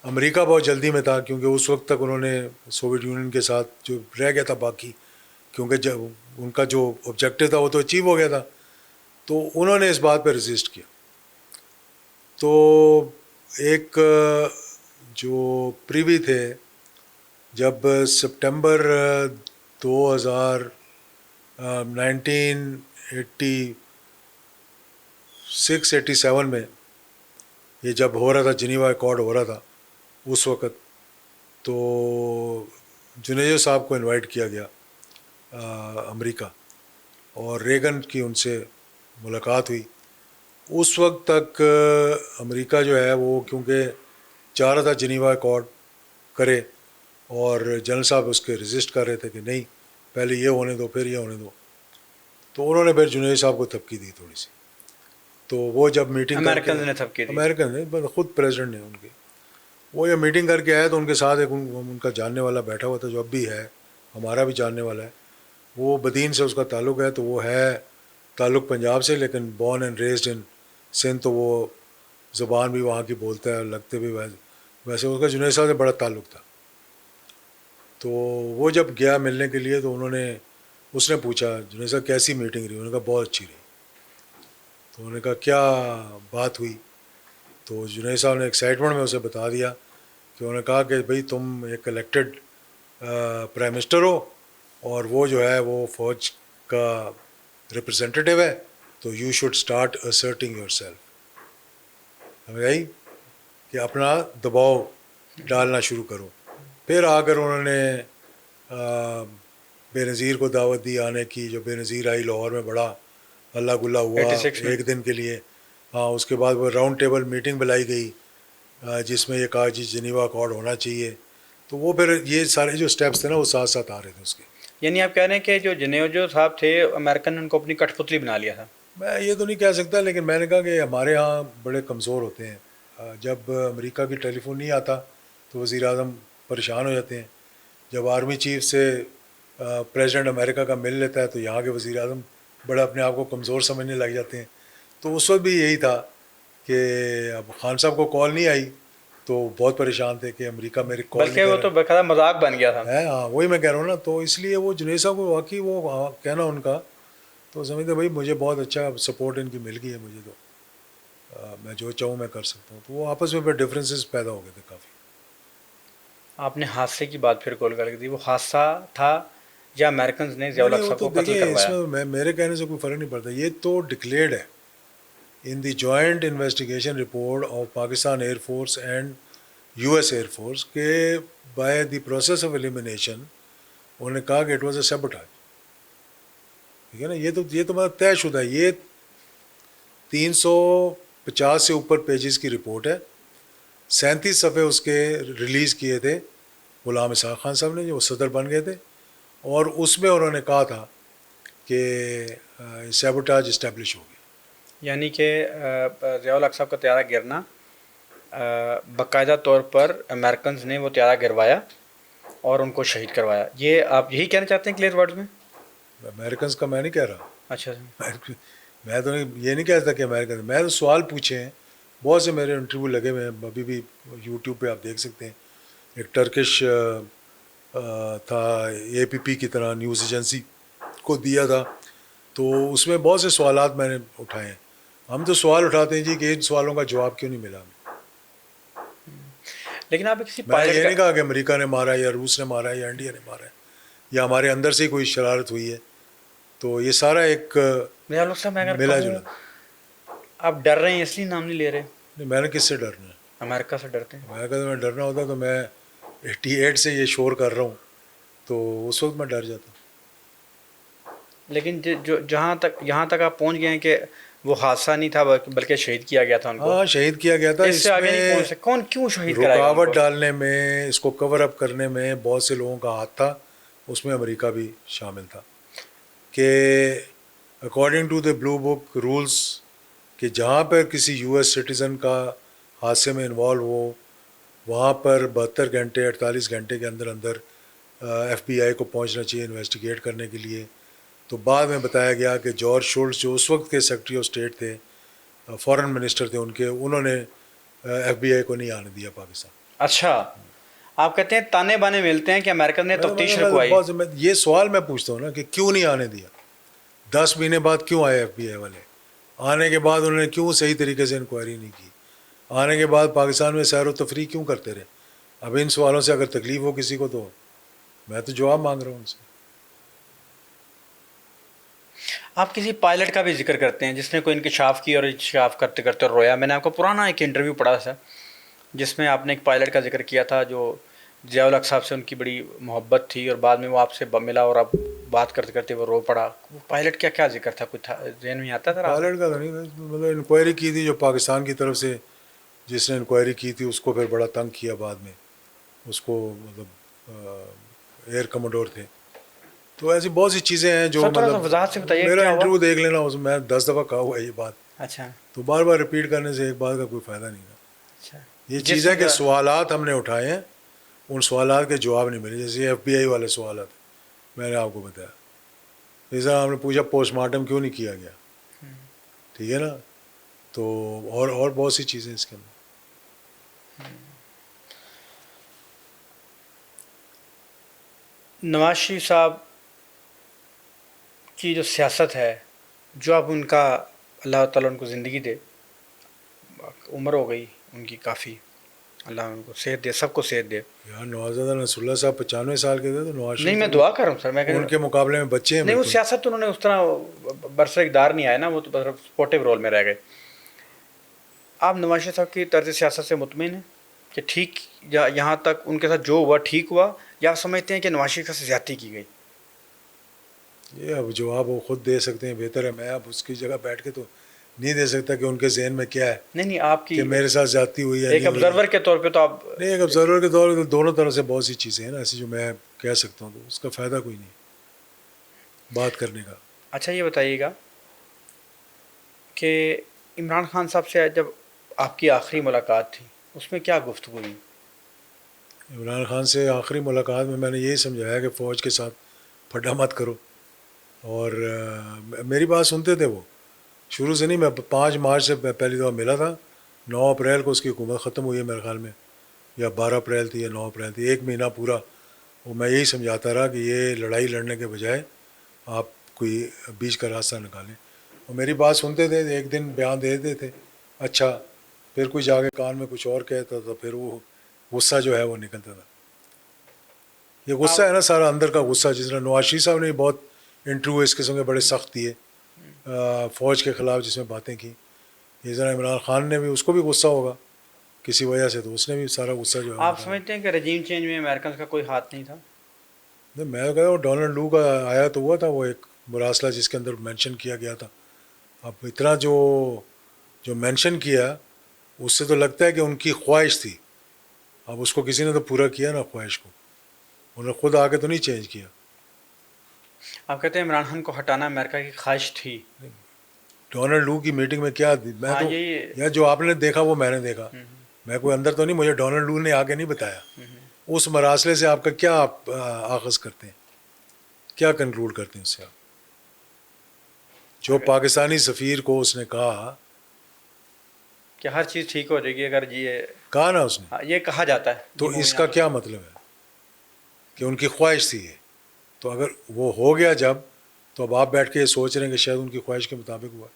[SPEAKER 1] امریکہ بہت جلدی میں تھا کیونکہ اس وقت تک انہوں نے سوویت یونین کے ساتھ جو رہ گیا تھا باقی, کیونکہ جب ان کا جو آبجیکٹیو تھا وہ تو اچیو ہو گیا تھا, تو انہوں نے اس بات پہ ریزسٹ کیا. تو ایک جو پریوی تھے, جب سپٹمبر 1987 687 میں یہ جب ہو رہا تھا، جنیوا ایکارڈ ہو رہا تھا اس وقت، تو جنیجو صاحب کو انوائٹ کیا گیا امریکہ، اور ریگن کی ان سے ملاقات ہوئی. اس وقت تک امریکہ جو ہے وہ کیونکہ چاہ رہا تھا جنیوا ایکارڈ کرے، اور جنرل صاحب اس کے رجسٹ کر رہے تھے کہ نہیں پہلے یہ ہونے دو پھر یہ ہونے دو، تو انہوں نے پھر جنید صاحب کو تھپکی دی تھوڑی سی. تو وہ جب میٹنگ
[SPEAKER 2] امریکن نے تھپکی دی،
[SPEAKER 1] امریکن نے خود پریزیڈنٹ نے ان کے، وہ یہ میٹنگ کر کے آئے تو ان کے ساتھ ایک ان کا جاننے والا بیٹھا ہوا تھا جو اب بھی ہے، ہمارا بھی جاننے والا ہے. وہ بدین سے اس کا تعلق ہے، تو وہ ہے تعلق پنجاب سے لیکن born and raised in Sindh, تو وہ زبان بھی وہاں کی بولتا ہے، لگتے بھی ویسے اس کا جنید صاحب سے بڑا تعلق تھا. تو وہ جب گیا ملنے کے لیے تو اس نے پوچھا جنید صاحب کیسی میٹنگ رہی؟ انہوں نے کہا بہت اچھی رہی. تو انہوں نے کہا کیا بات ہوئی؟ تو جنید صاحب نے ایکسائٹمنٹ میں اسے بتا دیا کہ انہوں نے کہا کہ بھئی تم ایک الیکٹڈ پرائم منسٹر ہو، اور وہ جو ہے وہ فوج کا ریپرزینٹیٹیو ہے، تو you should start asserting your self. ہمیں یہی کہ اپنا دباؤ ڈالنا شروع کرو. پھر آ کر انہوں نے بے نظیر کو دعوت دی آنے کی. جو بے نظیر آئی لاہور میں بڑا ہلا گلا ہوا
[SPEAKER 2] 86 میں
[SPEAKER 1] ایک دن کے لیے. ہاں اس کے بعد وہ راؤنڈ ٹیبل میٹنگ بلائی گئی جس میں یہ کہا جی جنیوا اکارڈ ہونا چاہیے. تو وہ پھر یہ سارے جو سٹیپس تھے نا وہ ساتھ ساتھ آ رہے تھے اس کے.
[SPEAKER 2] یعنی آپ کہہ رہے ہیں کہ جو جنیجو صاحب تھے امریکن نے ان کو اپنی کٹھ پتلی بنا لیا تھا؟
[SPEAKER 1] میں یہ تو نہیں کہہ سکتا، لیکن میں نے کہا کہ ہمارے ہاں بڑے کمزور ہوتے ہیں. جب امریکہ کی ٹیلی فون نہیں آتا تو وزیر اعظم پریشان ہو جاتے ہیں. جب آرمی چیف سے پریزیڈنٹ امریکہ کا مل لیتا ہے تو یہاں کے وزیر اعظم بڑا اپنے آپ کو کمزور سمجھنے لگ جاتے ہیں. تو اس وقت بھی یہی تھا کہ اب خان صاحب کو کال نہیں آئی تو بہت پریشان تھے کہ امریکہ میری کال نہیں
[SPEAKER 2] بلکہ وہ تو باقاعدہ مذاق بن گیا تھا.
[SPEAKER 1] ہاں وہی میں کہہ رہا ہوں نا. تو اس لیے وہ جنید صاحب کو واقعی وہ کہنا ان کا تو سمجھتے بھائی مجھے بہت اچھا سپورٹ ان کی مل گئی ہے مجھے، تو میں جو چاہوں میں کر سکتا ہوں. تو وہ آپس میں پھر ڈفرینسز پیدا ہو گئے تھے کافی.
[SPEAKER 2] آپ نے حادثے کی بات پھر کال کر دی، وہ حادثہ تھا یا امریکنز نے ضیاء الحق صاحب کو قتل
[SPEAKER 1] دیکھیے اس
[SPEAKER 2] کروایا؟
[SPEAKER 1] میں میرے کہنے سے کوئی فرق نہیں پڑتا. یہ تو ڈکلیئرڈ ہے in the joint investigation report of Pakistan air force and U S air force کہ by the process of elimination انہوں نے کہا کہ اٹ واز اے سیبوٹاج. ٹھیک ہے نا. یہ تو مطلب طے شدہ ہے. یہ 350 سے اوپر پیجز کی رپورٹ ہے. 37 صفحے اس کے ریلیز کیے تھے غلام اسحاق خان صاحب نے جو صدر بن گئے تھے، اور اس میں انہوں نے کہا تھا کہ سیبوٹاج اسٹیبلش ہو گیا.
[SPEAKER 2] یعنی کہ ضیاء الحق صاحب کا طیارہ گرنا باقاعدہ طور پر امریکنز نے وہ طیارہ گروایا اور ان کو شہید کروایا. یہ آپ یہی کہنا چاہتے ہیں کلیئر ورڈ میں؟
[SPEAKER 1] امریکنز کا میں نہیں کہہ رہا.
[SPEAKER 2] اچھا
[SPEAKER 1] میں تو یہ نہیں کہتا کہ امریکن، میں تو سوال پوچھے ہیں. بہت سے میرے انٹرویو لگے ہوئے ہیں ابھی بھی یوٹیوب پہ آپ دیکھ سکتے ہیں. ایک ٹرکش تھا APP کی طرح نیوز ایجنسی کو دیا تھا، تو اس میں بہت سے سوالات میں نے اٹھائے ہیں. ہم تو سوال اٹھاتے ہیں جی کہ ان سوالوں کا جواب کیوں نہیں ملا ہمیں.
[SPEAKER 2] لیکن آپ کسی
[SPEAKER 1] میں یہ
[SPEAKER 2] پائلٹ
[SPEAKER 1] نہیں کہا کہ امریکہ نے مارا یا روس نے مارا یا انڈیا نے مارا ہے یا ہمارے اندر سے کوئی شرارت ہوئی ہے. تو یہ سارا ایک
[SPEAKER 2] ضیاء الحق صاحب میں اگر
[SPEAKER 1] ملا
[SPEAKER 2] کہوں
[SPEAKER 1] جلا.
[SPEAKER 2] آپ ڈر رہے ہیں اس لیے نام نہیں لے رہے؟
[SPEAKER 1] نہیں میں نے کس سے ڈرنا ہے؟
[SPEAKER 2] امریکہ سے ڈرتے ہیں؟
[SPEAKER 1] میں کہتا میں ڈرنا ہوتا تو میں 88 سے یہ شور کر رہا ہوں تو اس وقت میں ڈر جاتا.
[SPEAKER 2] لیکن جہاں تک یہاں تک آپ پہنچ گئے ہیں کہ وہ حادثہ نہیں تھا بلکہ شہید کیا گیا تھا ان کو.
[SPEAKER 1] ہاں شہید کیا گیا تھا.
[SPEAKER 2] اس سے آگے نہیں پہنچ سکتے. کون کیوں شہید کرائے گا؟
[SPEAKER 1] رکاوٹ ڈالنے میں، اس کو کور اپ کرنے میں بہت سے لوگوں کا ہاتھ تھا. اس میں امریکہ بھی شامل تھا کہ according to the blue book rules کہ جہاں پر کسی US سٹیزن کا حادثے میں انوالو ہو وہاں پر 72 گھنٹے 48 گھنٹے کے اندر اندر FBI کو پہنچنا چاہیے انویسٹیگیٹ کرنے کے لیے. تو بعد میں بتایا گیا کہ جارج شولٹز جو اس وقت کے سیکرٹری آف اسٹیٹ تھے، فارن منسٹر تھے ان کے، انہوں نے FBI کو نہیں آنے دیا پاکستان.
[SPEAKER 2] اچھا آپ کہتے ہیں تانے بانے ملتے ہیں کہ امریکن نے تفتیش رکوائی.
[SPEAKER 1] یہ سوال میں پوچھتا ہوں نا کہ کیوں نہیں آنے دیا؟ 10 مہینے بعد کیوں آئے FBI والے؟ آنے کے بعد انہوں نے کیوں صحیح طریقے سے انکوائری نہیں کی؟ آنے کے بعد پاکستان میں سیر و تفریح کیوں کرتے رہے؟ اب ان سوالوں سے اگر تکلیف ہو کسی کو تو میں تو جواب مانگ رہا ہوں ان سے.
[SPEAKER 2] آپ کسی پائلٹ کا بھی ذکر کرتے ہیں جس نے کوئی انکشاف کی اور انکشاف کرتے کرتے رویا. میں نے آپ کو پرانا ایک انٹرویو پڑھا تھا جس میں آپ نے ایک پائلٹ کا ذکر کیا تھا جو ضیاء الحق صاحب سے ان کی بڑی محبت تھی اور بعد میں وہ آپ سے ملا اور اب بات کرتے کرتے وہ رو پڑا. وہ پائلٹ کیا کیا ذکر تھا؟ کچھ تھا ذہن میں آتا تھا آپ؟
[SPEAKER 1] پائلٹ کا تو نہیں، مطلب انکوائری کی تھی جو پاکستان کی طرف سے جس نے انکوائری کی تھی اس کو پھر بڑا تنگ کیا بعد میں. اس کو مطلب ایئر کموڈور تھے. تو ایسی بہت سی چیزیں ہیں جو
[SPEAKER 2] سر تھوڑا سا
[SPEAKER 1] مطلب
[SPEAKER 2] وضاحت سے بتائیے
[SPEAKER 1] میرا
[SPEAKER 2] کیا ہوا؟
[SPEAKER 1] انٹرویو دیکھ لینا، اس میں 10 دفعہ کہا ہوا ہے یہ بات.
[SPEAKER 2] اچھا
[SPEAKER 1] تو بار بار ریپیٹ کرنے سے ایک بات کا کوئی فائدہ نہیں تھا.
[SPEAKER 2] اچھا.
[SPEAKER 1] یہ چیز ہے کہ سوالات ہم نے اٹھائے ہیں، ان سوالات کے جواب نہیں ملے. جیسے ایف بی آئی والے سوالات میں نے آپ کو بتایا. جیسا آپ نے پوچھا پوسٹ مارٹم کیوں نہیں کیا گیا، ٹھیک ہے نا. تو اور بہت سی چیزیں اس کے اندر.
[SPEAKER 2] نواز شریف صاحب کی جو سیاست ہے، جو اب ان کا اللہ تعالیٰ ان کو زندگی دے، عمر ہو گئی ان کی کافی، اللہ ان کو صحت دے، سب کو صحت دے.
[SPEAKER 1] یار نوازادہ نصر اللہ صاحب 95 سال کے تھے تو نواز
[SPEAKER 2] نہیں میں
[SPEAKER 1] شریف
[SPEAKER 2] دعا کر رہا ہوں سر، میں
[SPEAKER 1] ان کے مقابلے میں بچے ہیں
[SPEAKER 2] نہیں وہ
[SPEAKER 1] بالکل.
[SPEAKER 2] سیاست تو انہوں نے اس طرح برسر اقدار نہیں آیا نا، وہ تو بس سپورٹیو رول میں رہ گئے. آپ نواز شریف صاحب کی طرز سیاست سے مطمئن ہیں کہ ٹھیک یہاں تک ان کے ساتھ جو ہوا ٹھیک ہوا، یا آپ سمجھتے ہیں کہ نواز شریف سے زیادتی کی گئی؟
[SPEAKER 1] یہ اب جواب وہ خود دے سکتے ہیں، بہتر ہے. میں اب اس کی جگہ بیٹھ کے تو نہیں دے سکتا کہ ان کے ذہن میں کیا ہے.
[SPEAKER 2] نہیں آپ کی
[SPEAKER 1] کہ میرے ساتھ زیادتی ہوئی ہے
[SPEAKER 2] ایک آبزرور کے طور پہ تو آپ
[SPEAKER 1] نہیں. ایک آبزرور کے طور پہ تو دونوں طرح سے بہت سی چیزیں ہیں نا ایسی جو میں کہہ سکتا ہوں، تو اس کا فائدہ کوئی نہیں بات کرنے کا.
[SPEAKER 2] اچھا یہ بتائیے گا کہ عمران خان صاحب سے جب آپ کی آخری ملاقات تھی اس میں کیا گفتگو ہوئی؟
[SPEAKER 1] عمران خان سے آخری ملاقات میں نے یہی سمجھایا کہ فوج کے ساتھ پھڈا مت کرو. اور میری بات سنتے تھے وہ شروع سے. نہیں، میں 5 مارچ سے پہلی دفعہ ملا تھا. 9 اپریل کو اس کی حکومت ختم ہوئی ہے میرے خیال میں، یا 12 اپریل تھی یا 9 اپریل تھی. 1 مہینہ پورا وہ میں یہی سمجھاتا رہا کہ یہ لڑائی لڑنے کے بجائے آپ کوئی بیچ کا راستہ نکالیں. اور میری بات سنتے تھے. ایک دن بیان دے دیتے تھے اچھا، پھر کوئی جا کے کان میں کچھ اور کہتا تھا، پھر وہ غصہ جو ہے وہ نکلتا تھا. یہ غصہ ہے نا سارا اندر کا غصہ. جس طرح نواز شریف صاحب نے بہت انٹرویو اس قسم کے بڑے سخت دیے فوج کے خلاف جس میں باتیں کی. یہ ذرا عمران خان نے بھی، اس کو بھی غصہ ہوگا کسی وجہ سے، تو اس نے بھی سارا غصہ جو ہے.
[SPEAKER 2] آپ سمجھتے ہیں کہ رجیم چینج میں امریکنز کا کوئی ہاتھ نہیں تھا؟
[SPEAKER 1] نہیں، میں کہا وہ ڈونلڈ لو کا آیا تو ہوا تھا وہ ایک مراسلہ جس کے اندر مینشن کیا گیا تھا. اب اتنا جو مینشن کیا اس سے تو لگتا ہے کہ ان کی خواہش تھی. اب اس کو کسی نے تو پورا کیا نا خواہش کو. انہوں نے خود آ کے تو نہیں چینج کیا.
[SPEAKER 2] آپ کہتے ہیں عمران خان کو ہٹانا امریکہ کی خواہش تھی.
[SPEAKER 1] ڈونلڈ لو کی میٹنگ میں کیا میں تو یا جو آپ نے دیکھا وہ میں نے دیکھا. میں کوئی اندر تو نہیں، مجھے ڈونلڈ لو نے آ کے نہیں بتایا. اس مراسلے سے آپ کا کیا آپ آغاز کرتے ہیں، کیا کنکلوڈ کرتے ہیں اس سے آپ؟ جو پاکستانی سفیر کو اس نے کہا
[SPEAKER 2] کہ ہر چیز ٹھیک ہو جائے گی اگر یہ
[SPEAKER 1] کہا نا اس نے،
[SPEAKER 2] یہ کہا جاتا ہے،
[SPEAKER 1] تو اس کا کیا مطلب ہے کہ ان کی خواہش تھی یہ. تو اگر وہ ہو گیا جب، تو اب آپ بیٹھ کے یہ سوچ رہے ہیں کہ شاید ان کی خواہش کے مطابق ہوا.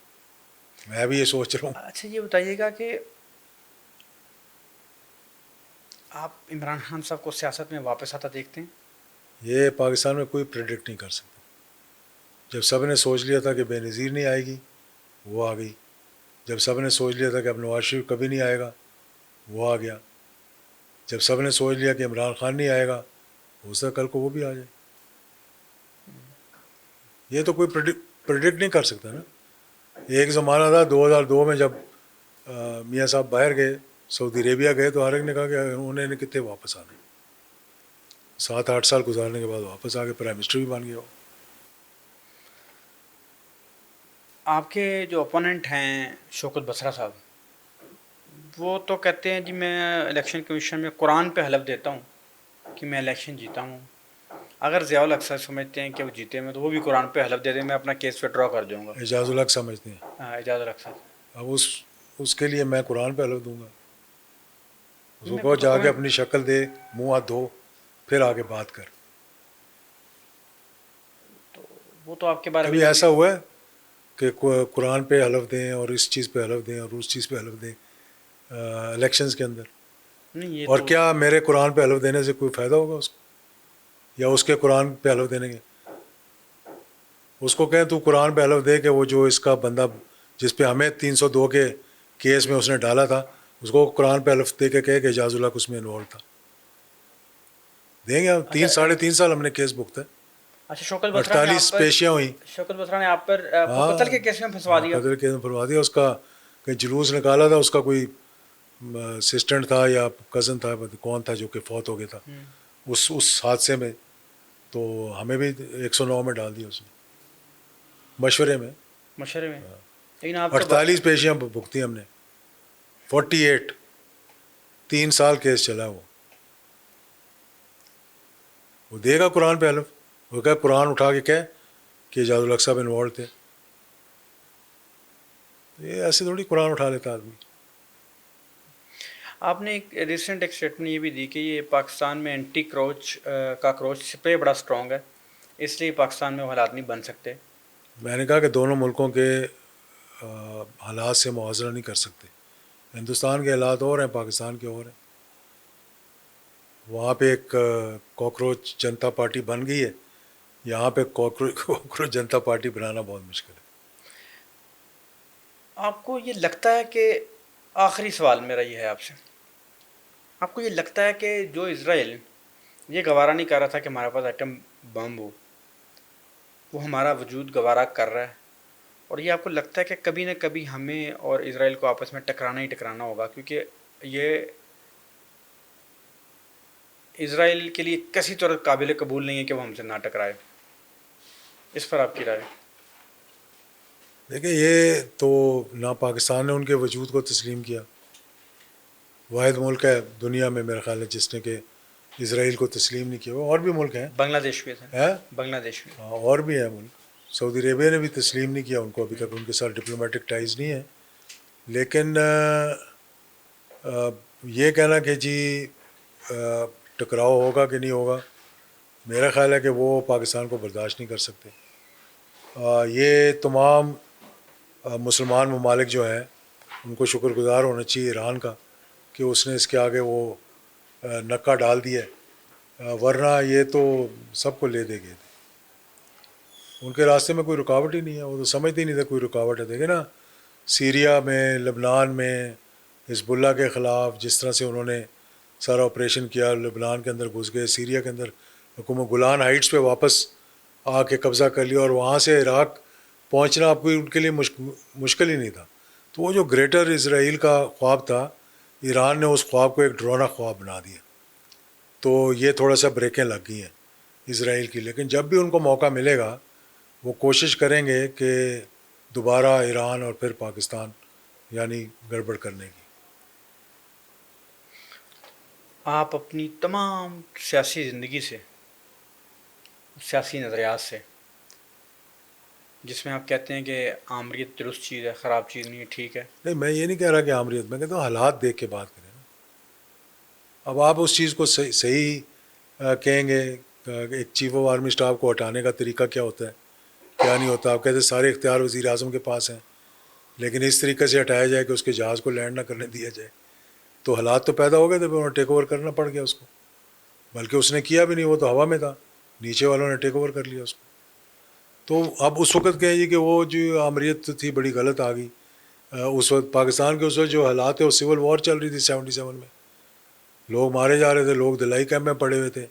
[SPEAKER 1] میں بھی یہ سوچ رہا ہوں.
[SPEAKER 2] اچھا یہ بتائیے گا کہ آپ عمران خان صاحب کو سیاست میں واپس آتا دیکھتے ہیں؟
[SPEAKER 1] یہ پاکستان میں کوئی پریڈکٹ نہیں کر سکتا. جب سب نے سوچ لیا تھا کہ بے نظیر نہیں آئے گی، وہ آ گئی. جب سب نے سوچ لیا تھا کہ اب نواز شریف کبھی نہیں آئے گا، وہ آ گیا. جب سب نے سوچ لیا کہ عمران خان نہیں آئے گا، ہو سکتا کل کو وہ بھی آ جائے. یہ تو کوئی پریڈکٹ نہیں کر سکتا نا. ایک زمانہ تھا 2002 میں جب میاں صاحب باہر گئے، سعودی عربیہ گئے، تو ہر ایک نے کہا کہ انہوں نے کتنے واپس آنے. 7-8 سال گزارنے کے بعد واپس آ کے پرائم منسٹر بھی بن گیا ہو.
[SPEAKER 2] آپ کے جو اپوننٹ ہیں شوکت بسرا صاحب، وہ تو کہتے ہیں جی میں الیکشن کمیشن میں قرآن پہ حلف دیتا ہوں کہ میں الیکشن جیتا ہوں. اگر ضیاء الحق صاحب سمجھتے ہیں کہ وہ جیتے میں، تو وہ بھی قرآن پہ حلف دے دیں میں اپنا کیس وڈرا کر دوں گا.
[SPEAKER 1] اعجاز الحق سمجھتے ہیں.
[SPEAKER 2] ہاں اعجاز الحق صاحب.
[SPEAKER 1] اب اس کے لیے میں قرآن پہ حلف دوں گا؟ اس کو کہو جا کے اپنی شکل دے، منہ ہاتھ دھو، پھر آگے بات کر.
[SPEAKER 2] تو وہ تو آپ کے بارے میں
[SPEAKER 1] کبھی ایسا ہوا ہے کہ قرآن پہ حلف دیں اور اس چیز پہ حلف دیں اور اس چیز پہ حلف دیں الیکشنز کے اندر؟
[SPEAKER 2] نہیں.
[SPEAKER 1] اور کیا میرے قرآن پہ حلف دینے سے کوئی فائدہ ہوگا اس کو، یا اس کے قرآن پہ حلف دینے کے؟ اس کو کہیں تو قرآن پہ حلف دے کہ وہ جو اس کا بندہ جس پہ ہمیں 302 کے کیس میں اس نے ڈالا تھا اس کو قرآن پہ حلف دے کے کہے کہ اعجاز اللہ اس میں انوالو تھا. دیں گے ہم. 3.5 سال ہم نے کیس بکتا ہے.
[SPEAKER 2] اچھا شوکت بترا نے
[SPEAKER 1] 48 پیشیاں ہوئیں.
[SPEAKER 2] شوکت بترا نے آپ پر قتل کے کیس میں پھنسوا دیا.
[SPEAKER 1] قتل کے کیس میں پھنسوا دیا. اس کا کہیں جلوس نکالا تھا, اس کا کوئی اسسٹنٹ تھا یا کزن تھا, کون تھا جو کہ فوت ہو گیا تھا اس حادثے میں. تو ہمیں بھی 109 میں ڈال دیا اس نے, مشورے میں. لیکن آپ 48 پیشیاں بھگتی ہم نے. 48 3 سال کیس چلا وہ دے گا قرآن پہ حلف. وہ کہ قرآن اٹھا کے کہہ کہ اعجاز الحق صاحب انوالو تھے. یہ ایسے تھوڑی قرآن اٹھا لیتا آدمی.
[SPEAKER 2] آپ نے ایک ریسنٹ ایک اسٹیٹمنٹ یہ بھی دی کہ یہ پاکستان میں اینٹی کروچ کا کروچ اسپرے بڑا اسٹرانگ ہے, اس لیے پاکستان میں وہ حالات نہیں بن سکتے.
[SPEAKER 1] میں نے کہا کہ دونوں ملکوں کے حالات سے موازنہ نہیں کر سکتے. ہندوستان کے حالات اور ہیں, پاکستان کے اور ہیں. وہاں پہ ایک کاکروچ جنتا پارٹی بن گئی ہے, یہاں پہ کاکروچ جنتا پارٹی بنانا بہت مشکل ہے.
[SPEAKER 2] آپ کو یہ لگتا ہے کہ, آخری سوال میرا یہ ہے آپ سے, آپ کو یہ لگتا ہے کہ جو اسرائیل یہ گوارا نہیں کر رہا تھا کہ ہمارے پاس ایٹم بم ہو, وہ ہمارا وجود گوارا کر رہا ہے, اور یہ آپ کو لگتا ہے کہ کبھی نہ کبھی ہمیں اور اسرائیل کو آپس میں ٹکرانا ہی ٹکرانا ہوگا, کیونکہ یہ اسرائیل کے لیے کسی طرح قابل قبول نہیں ہے کہ وہ ہم سے نہ ٹکرائے. اس پر آپ کی رائے؟
[SPEAKER 1] دیکھیں یہ تو نہ پاکستان نے ان کے وجود کو تسلیم کیا, واحد ملک ہے دنیا میں میرا خیال ہے جس نے کہ اسرائیل کو تسلیم نہیں کیا. اور بھی ملک ہیں,
[SPEAKER 2] بنگلہ دیش بھی ہے, بنگلہ دیش بھی,
[SPEAKER 1] اور بھی ہیں ملک. سعودی عربیہ نے بھی تسلیم نہیں کیا ان کو ابھی تک, ان کے ساتھ ڈپلومیٹک ٹائز نہیں ہے. لیکن یہ کہنا کہ جی ٹکراؤ ہوگا کہ نہیں ہوگا, میرا خیال ہے کہ وہ پاکستان کو برداشت نہیں کر سکتے. یہ تمام مسلمان ممالک جو ہیں ان کو شکر گزار ہونا چاہیے ایران کا کہ اس نے اس کے آگے وہ نکا ڈال دیا, ورنہ یہ تو سب کو لے دے گئے تھے. ان کے راستے میں کوئی رکاوٹ ہی نہیں ہے, وہ تو سمجھتے ہی نہیں تھے کوئی رکاوٹ ہے. دیکھیں نا سیریا میں, لبنان میں حزب اللہ کے خلاف جس طرح سے انہوں نے سارا آپریشن کیا, لبنان کے اندر گھس گئے, سیریا کے اندر حکومت گولان ہائٹس پہ واپس آ کے قبضہ کر لیا, اور وہاں سے عراق پہنچنا آپ کو ان کے لیے مشکل ہی نہیں تھا. تو وہ جو گریٹر اسرائیل کا خواب تھا, ایران نے اس خواب کو ایک ڈرونا خواب بنا دیا. تو یہ تھوڑا سا بریکیں لگ گئی ہیں اسرائیل کی. لیکن جب بھی ان کو موقع ملے گا وہ کوشش کریں گے کہ دوبارہ ایران اور پھر پاکستان یعنی گڑبڑ کرنے کی.
[SPEAKER 2] آپ اپنی تمام سیاسی زندگی سے, سیاسی نظریات سے, جس میں آپ کہتے ہیں کہ آمریت درست چیز ہے, خراب چیز نہیں ہے, ٹھیک ہے,
[SPEAKER 1] نہیں میں یہ نہیں کہہ رہا کہ آمریت, میں کہتا ہوں حالات دیکھ کے بات کریں. اب آپ اس چیز کو صحیح کہیں گے, ایک چیف آف آرمی اسٹاف کو ہٹانے کا طریقہ کیا ہوتا ہے, کیا نہیں ہوتا. آپ کہتے ہیں سارے اختیار وزیر اعظم کے پاس ہیں, لیکن اس طریقے سے ہٹایا جائے کہ اس کے جہاز کو لینڈ نہ کرنے دیا جائے. تو حالات تو پیدا ہو گئے تھے, پھر انہیں ٹیک اوور کرنا پڑ گیا اس کو. بلکہ اس نے کیا بھی نہیں, وہ تو ہوا میں تھا, نیچے والوں نے ٹیک اوور کر لیا اس کو. تو اب اس وقت کہیں جی کہ وہ جو آمریت تھی بڑی غلط آ گئی. اس وقت پاکستان کے اس وقت جو حالات ہے وہ سول وار چل رہی تھی 77 میں, لوگ مارے جا رہے تھے, لوگ دلائی کیمپ میں پڑے ہوئے تھے,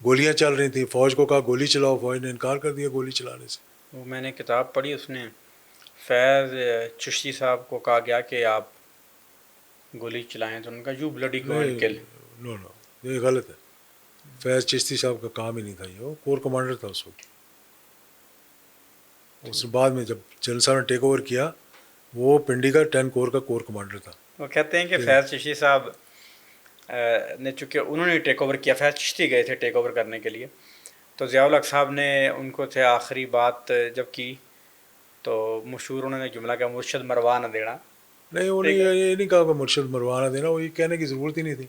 [SPEAKER 1] گولیاں چل رہی تھیں. فوج کو کہا گولی چلاؤ, فوج نے انکار کر دیا گولی چلانے سے.
[SPEAKER 2] وہ میں نے کتاب پڑھی, اس نے فیض چشتی صاحب کو کہا گیا کہ آپ گولی چلائیں, تو ان کا یو بلڈی گو اینڈ کل.
[SPEAKER 1] نو یہ غلط ہے. فیض چشتی صاحب کا کام ہی نہیں تھا یہ, وہ کور کمانڈر تھا اس وقت. اس بعد میں جب جنرل صاحب نے ٹیک اوور کیا, وہ پنڈی کا 10 کور کا کور کمانڈر تھا.
[SPEAKER 2] وہ کہتے ہیں کہ فیض چشتی صاحب نے, چونکہ انہوں نے ٹیک اوور کیا, فیض چشتی گئے تھے ٹیک اوور کرنے کے لیے, تو ضیاء الحق صاحب نے ان کو تھے آخری بات جب کی تو مشہور انہوں نے جملہ کہا مرشد مروا نہ دینا.
[SPEAKER 1] نہیں انہوں نے یہ نہیں کہا کہ مرشد مروا نہ دینا, وہ یہ کہنے کی ضرورت ہی نہیں تھی,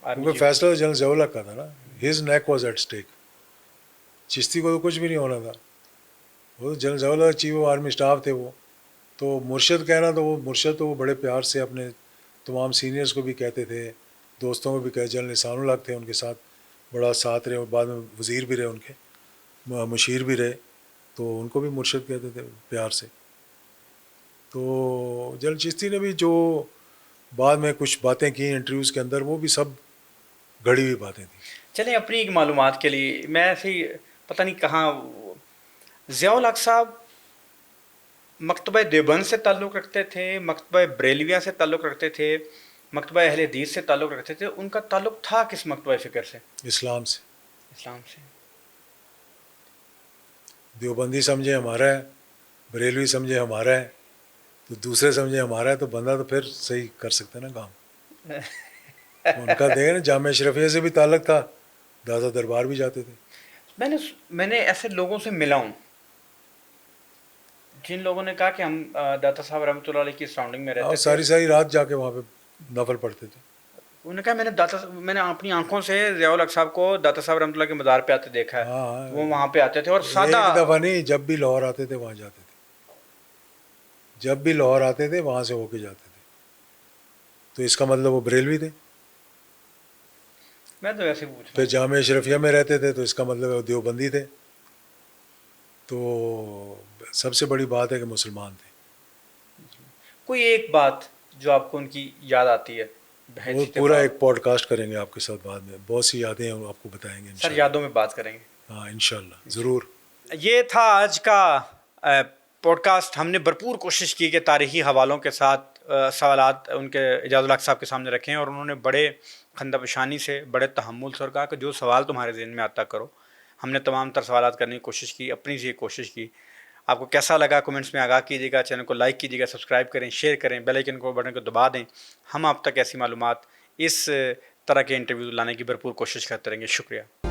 [SPEAKER 1] کیونکہ فیصلہ جنرل ضیاء الحق کا تھا نا. His neck was at stake. Chishti کو تو کچھ بھی نہیں ہونا تھا, وہ general Zia ul Haq chief of army staff تھے وہ. تو مرشد کہنا, تو وہ مرشد تو وہ بڑے پیار سے اپنے تمام سینئرز کو بھی کہتے تھے, دوستوں کو بھی کہتے. جنرل احسان الحق تھے ان کے ساتھ, بڑا ساتھ رہے, بعد میں وزیر بھی رہے ان کے, مشیر بھی رہے. تو ان کو بھی مرشد کہتے تھے پیار سے. تو جنرل چشتی نے بھی جو بعد میں کچھ باتیں کی انٹرویوز کے اندر وہ بھی سب گھڑی ہوئی باتیں تھیں.
[SPEAKER 2] چلیں اپنی ایک معلومات کے لیے میں ایسے ہی پتہ نہیں کہاں ضیاء الحق صاحب مکتبہ دیوبند سے تعلق رکھتے تھے, مکتبہ بریلویہ سے تعلق رکھتے تھے, مکتبہ اہل حدیث سے تعلق رکھتے تھے, ان کا تعلق تھا کس مکتبہ فکر سے؟
[SPEAKER 1] اسلام سے.
[SPEAKER 2] اسلام سے.
[SPEAKER 1] دیوبندی سمجھے ہمارا ہے, بریلوی سمجھے ہمارا ہے, تو دوسرے سمجھے ہمارا ہے, تو بندہ تو پھر صحیح کر سکتا ہے نا کام. ان کا دیکھیں نا جامعہ اشرفیہ سے بھی تعلق تھا, دادا دربار بھی جاتے تھے.
[SPEAKER 2] میں نے ایسے لوگوں سے ملا ہوں جن لوگوں نے کہا کہ ہم داتا صاحب رحمۃ اللہ علیہ کی سراؤنڈنگ میں رہتے تھے,
[SPEAKER 1] ساری رات جا کے وہاں پہ نفل پڑھتے تھے.
[SPEAKER 2] انہوں نے کہا میں نے اپنی آنکھوں سے ضیاء الحق صاحب کو داتا صاحب رحمۃ اللہ کے مزار پہ آتے دیکھا ہے. وہ وہاں پہ آتے تھے اور سادہ
[SPEAKER 1] ایک دفعہ نہیں, جب بھی لاہور آتے تھے وہاں جاتے تھے, جب بھی لاہور آتے تھے وہاں سے ہو کے جاتے تھے. تو اس کا مطلب وہ بریلوی تھے.
[SPEAKER 2] میں تو ایسے پوچھ رہا
[SPEAKER 1] پھر جامعہ اشرفیہ میں رہتے تھے تو اس کا مطلب وہ دیوبندی تھے. تو سب سے بڑی بات ہے کہ مسلمان تھے.
[SPEAKER 2] کوئی ایک بات جو آپ کو ان کی یاد آتی ہے؟
[SPEAKER 1] وہ پورا ایک پوڈ کاسٹ کریں گے آپ کے ساتھ بعد میں, بہت سی یادیں ہیں آپ کو بتائیں گے.
[SPEAKER 2] سر یادوں میں بات کریں گے.
[SPEAKER 1] ہاں انشاءاللہ ضرور.
[SPEAKER 2] یہ تھا آج کا پوڈ کاسٹ. ہم نے بھرپور کوشش کی کہ تاریخی حوالوں کے ساتھ سوالات ان کے اعجاز الحق صاحب کے سامنے رکھیں, اور انہوں نے بڑے خندہ پیشانی سے, بڑے تحمل سے, اور کہا کہ جو سوال تمہارے ذہن میں آتا کرو. ہم نے تمام تر سوالات کرنے کی کوشش کی, اپنی سے کوشش کی. آپ کو کیسا لگا کمنٹس میں آگاہ کیجیے گا. چینل کو لائک کیجیے گا, سبسکرائب کریں, شیئر کریں, بیل آئیکن کو بٹن کو دبا دیں. ہم آپ تک ایسی معلومات اس طرح کے انٹرویو لانے کی بھرپور کوشش کرتے رہیں گے. شکریہ.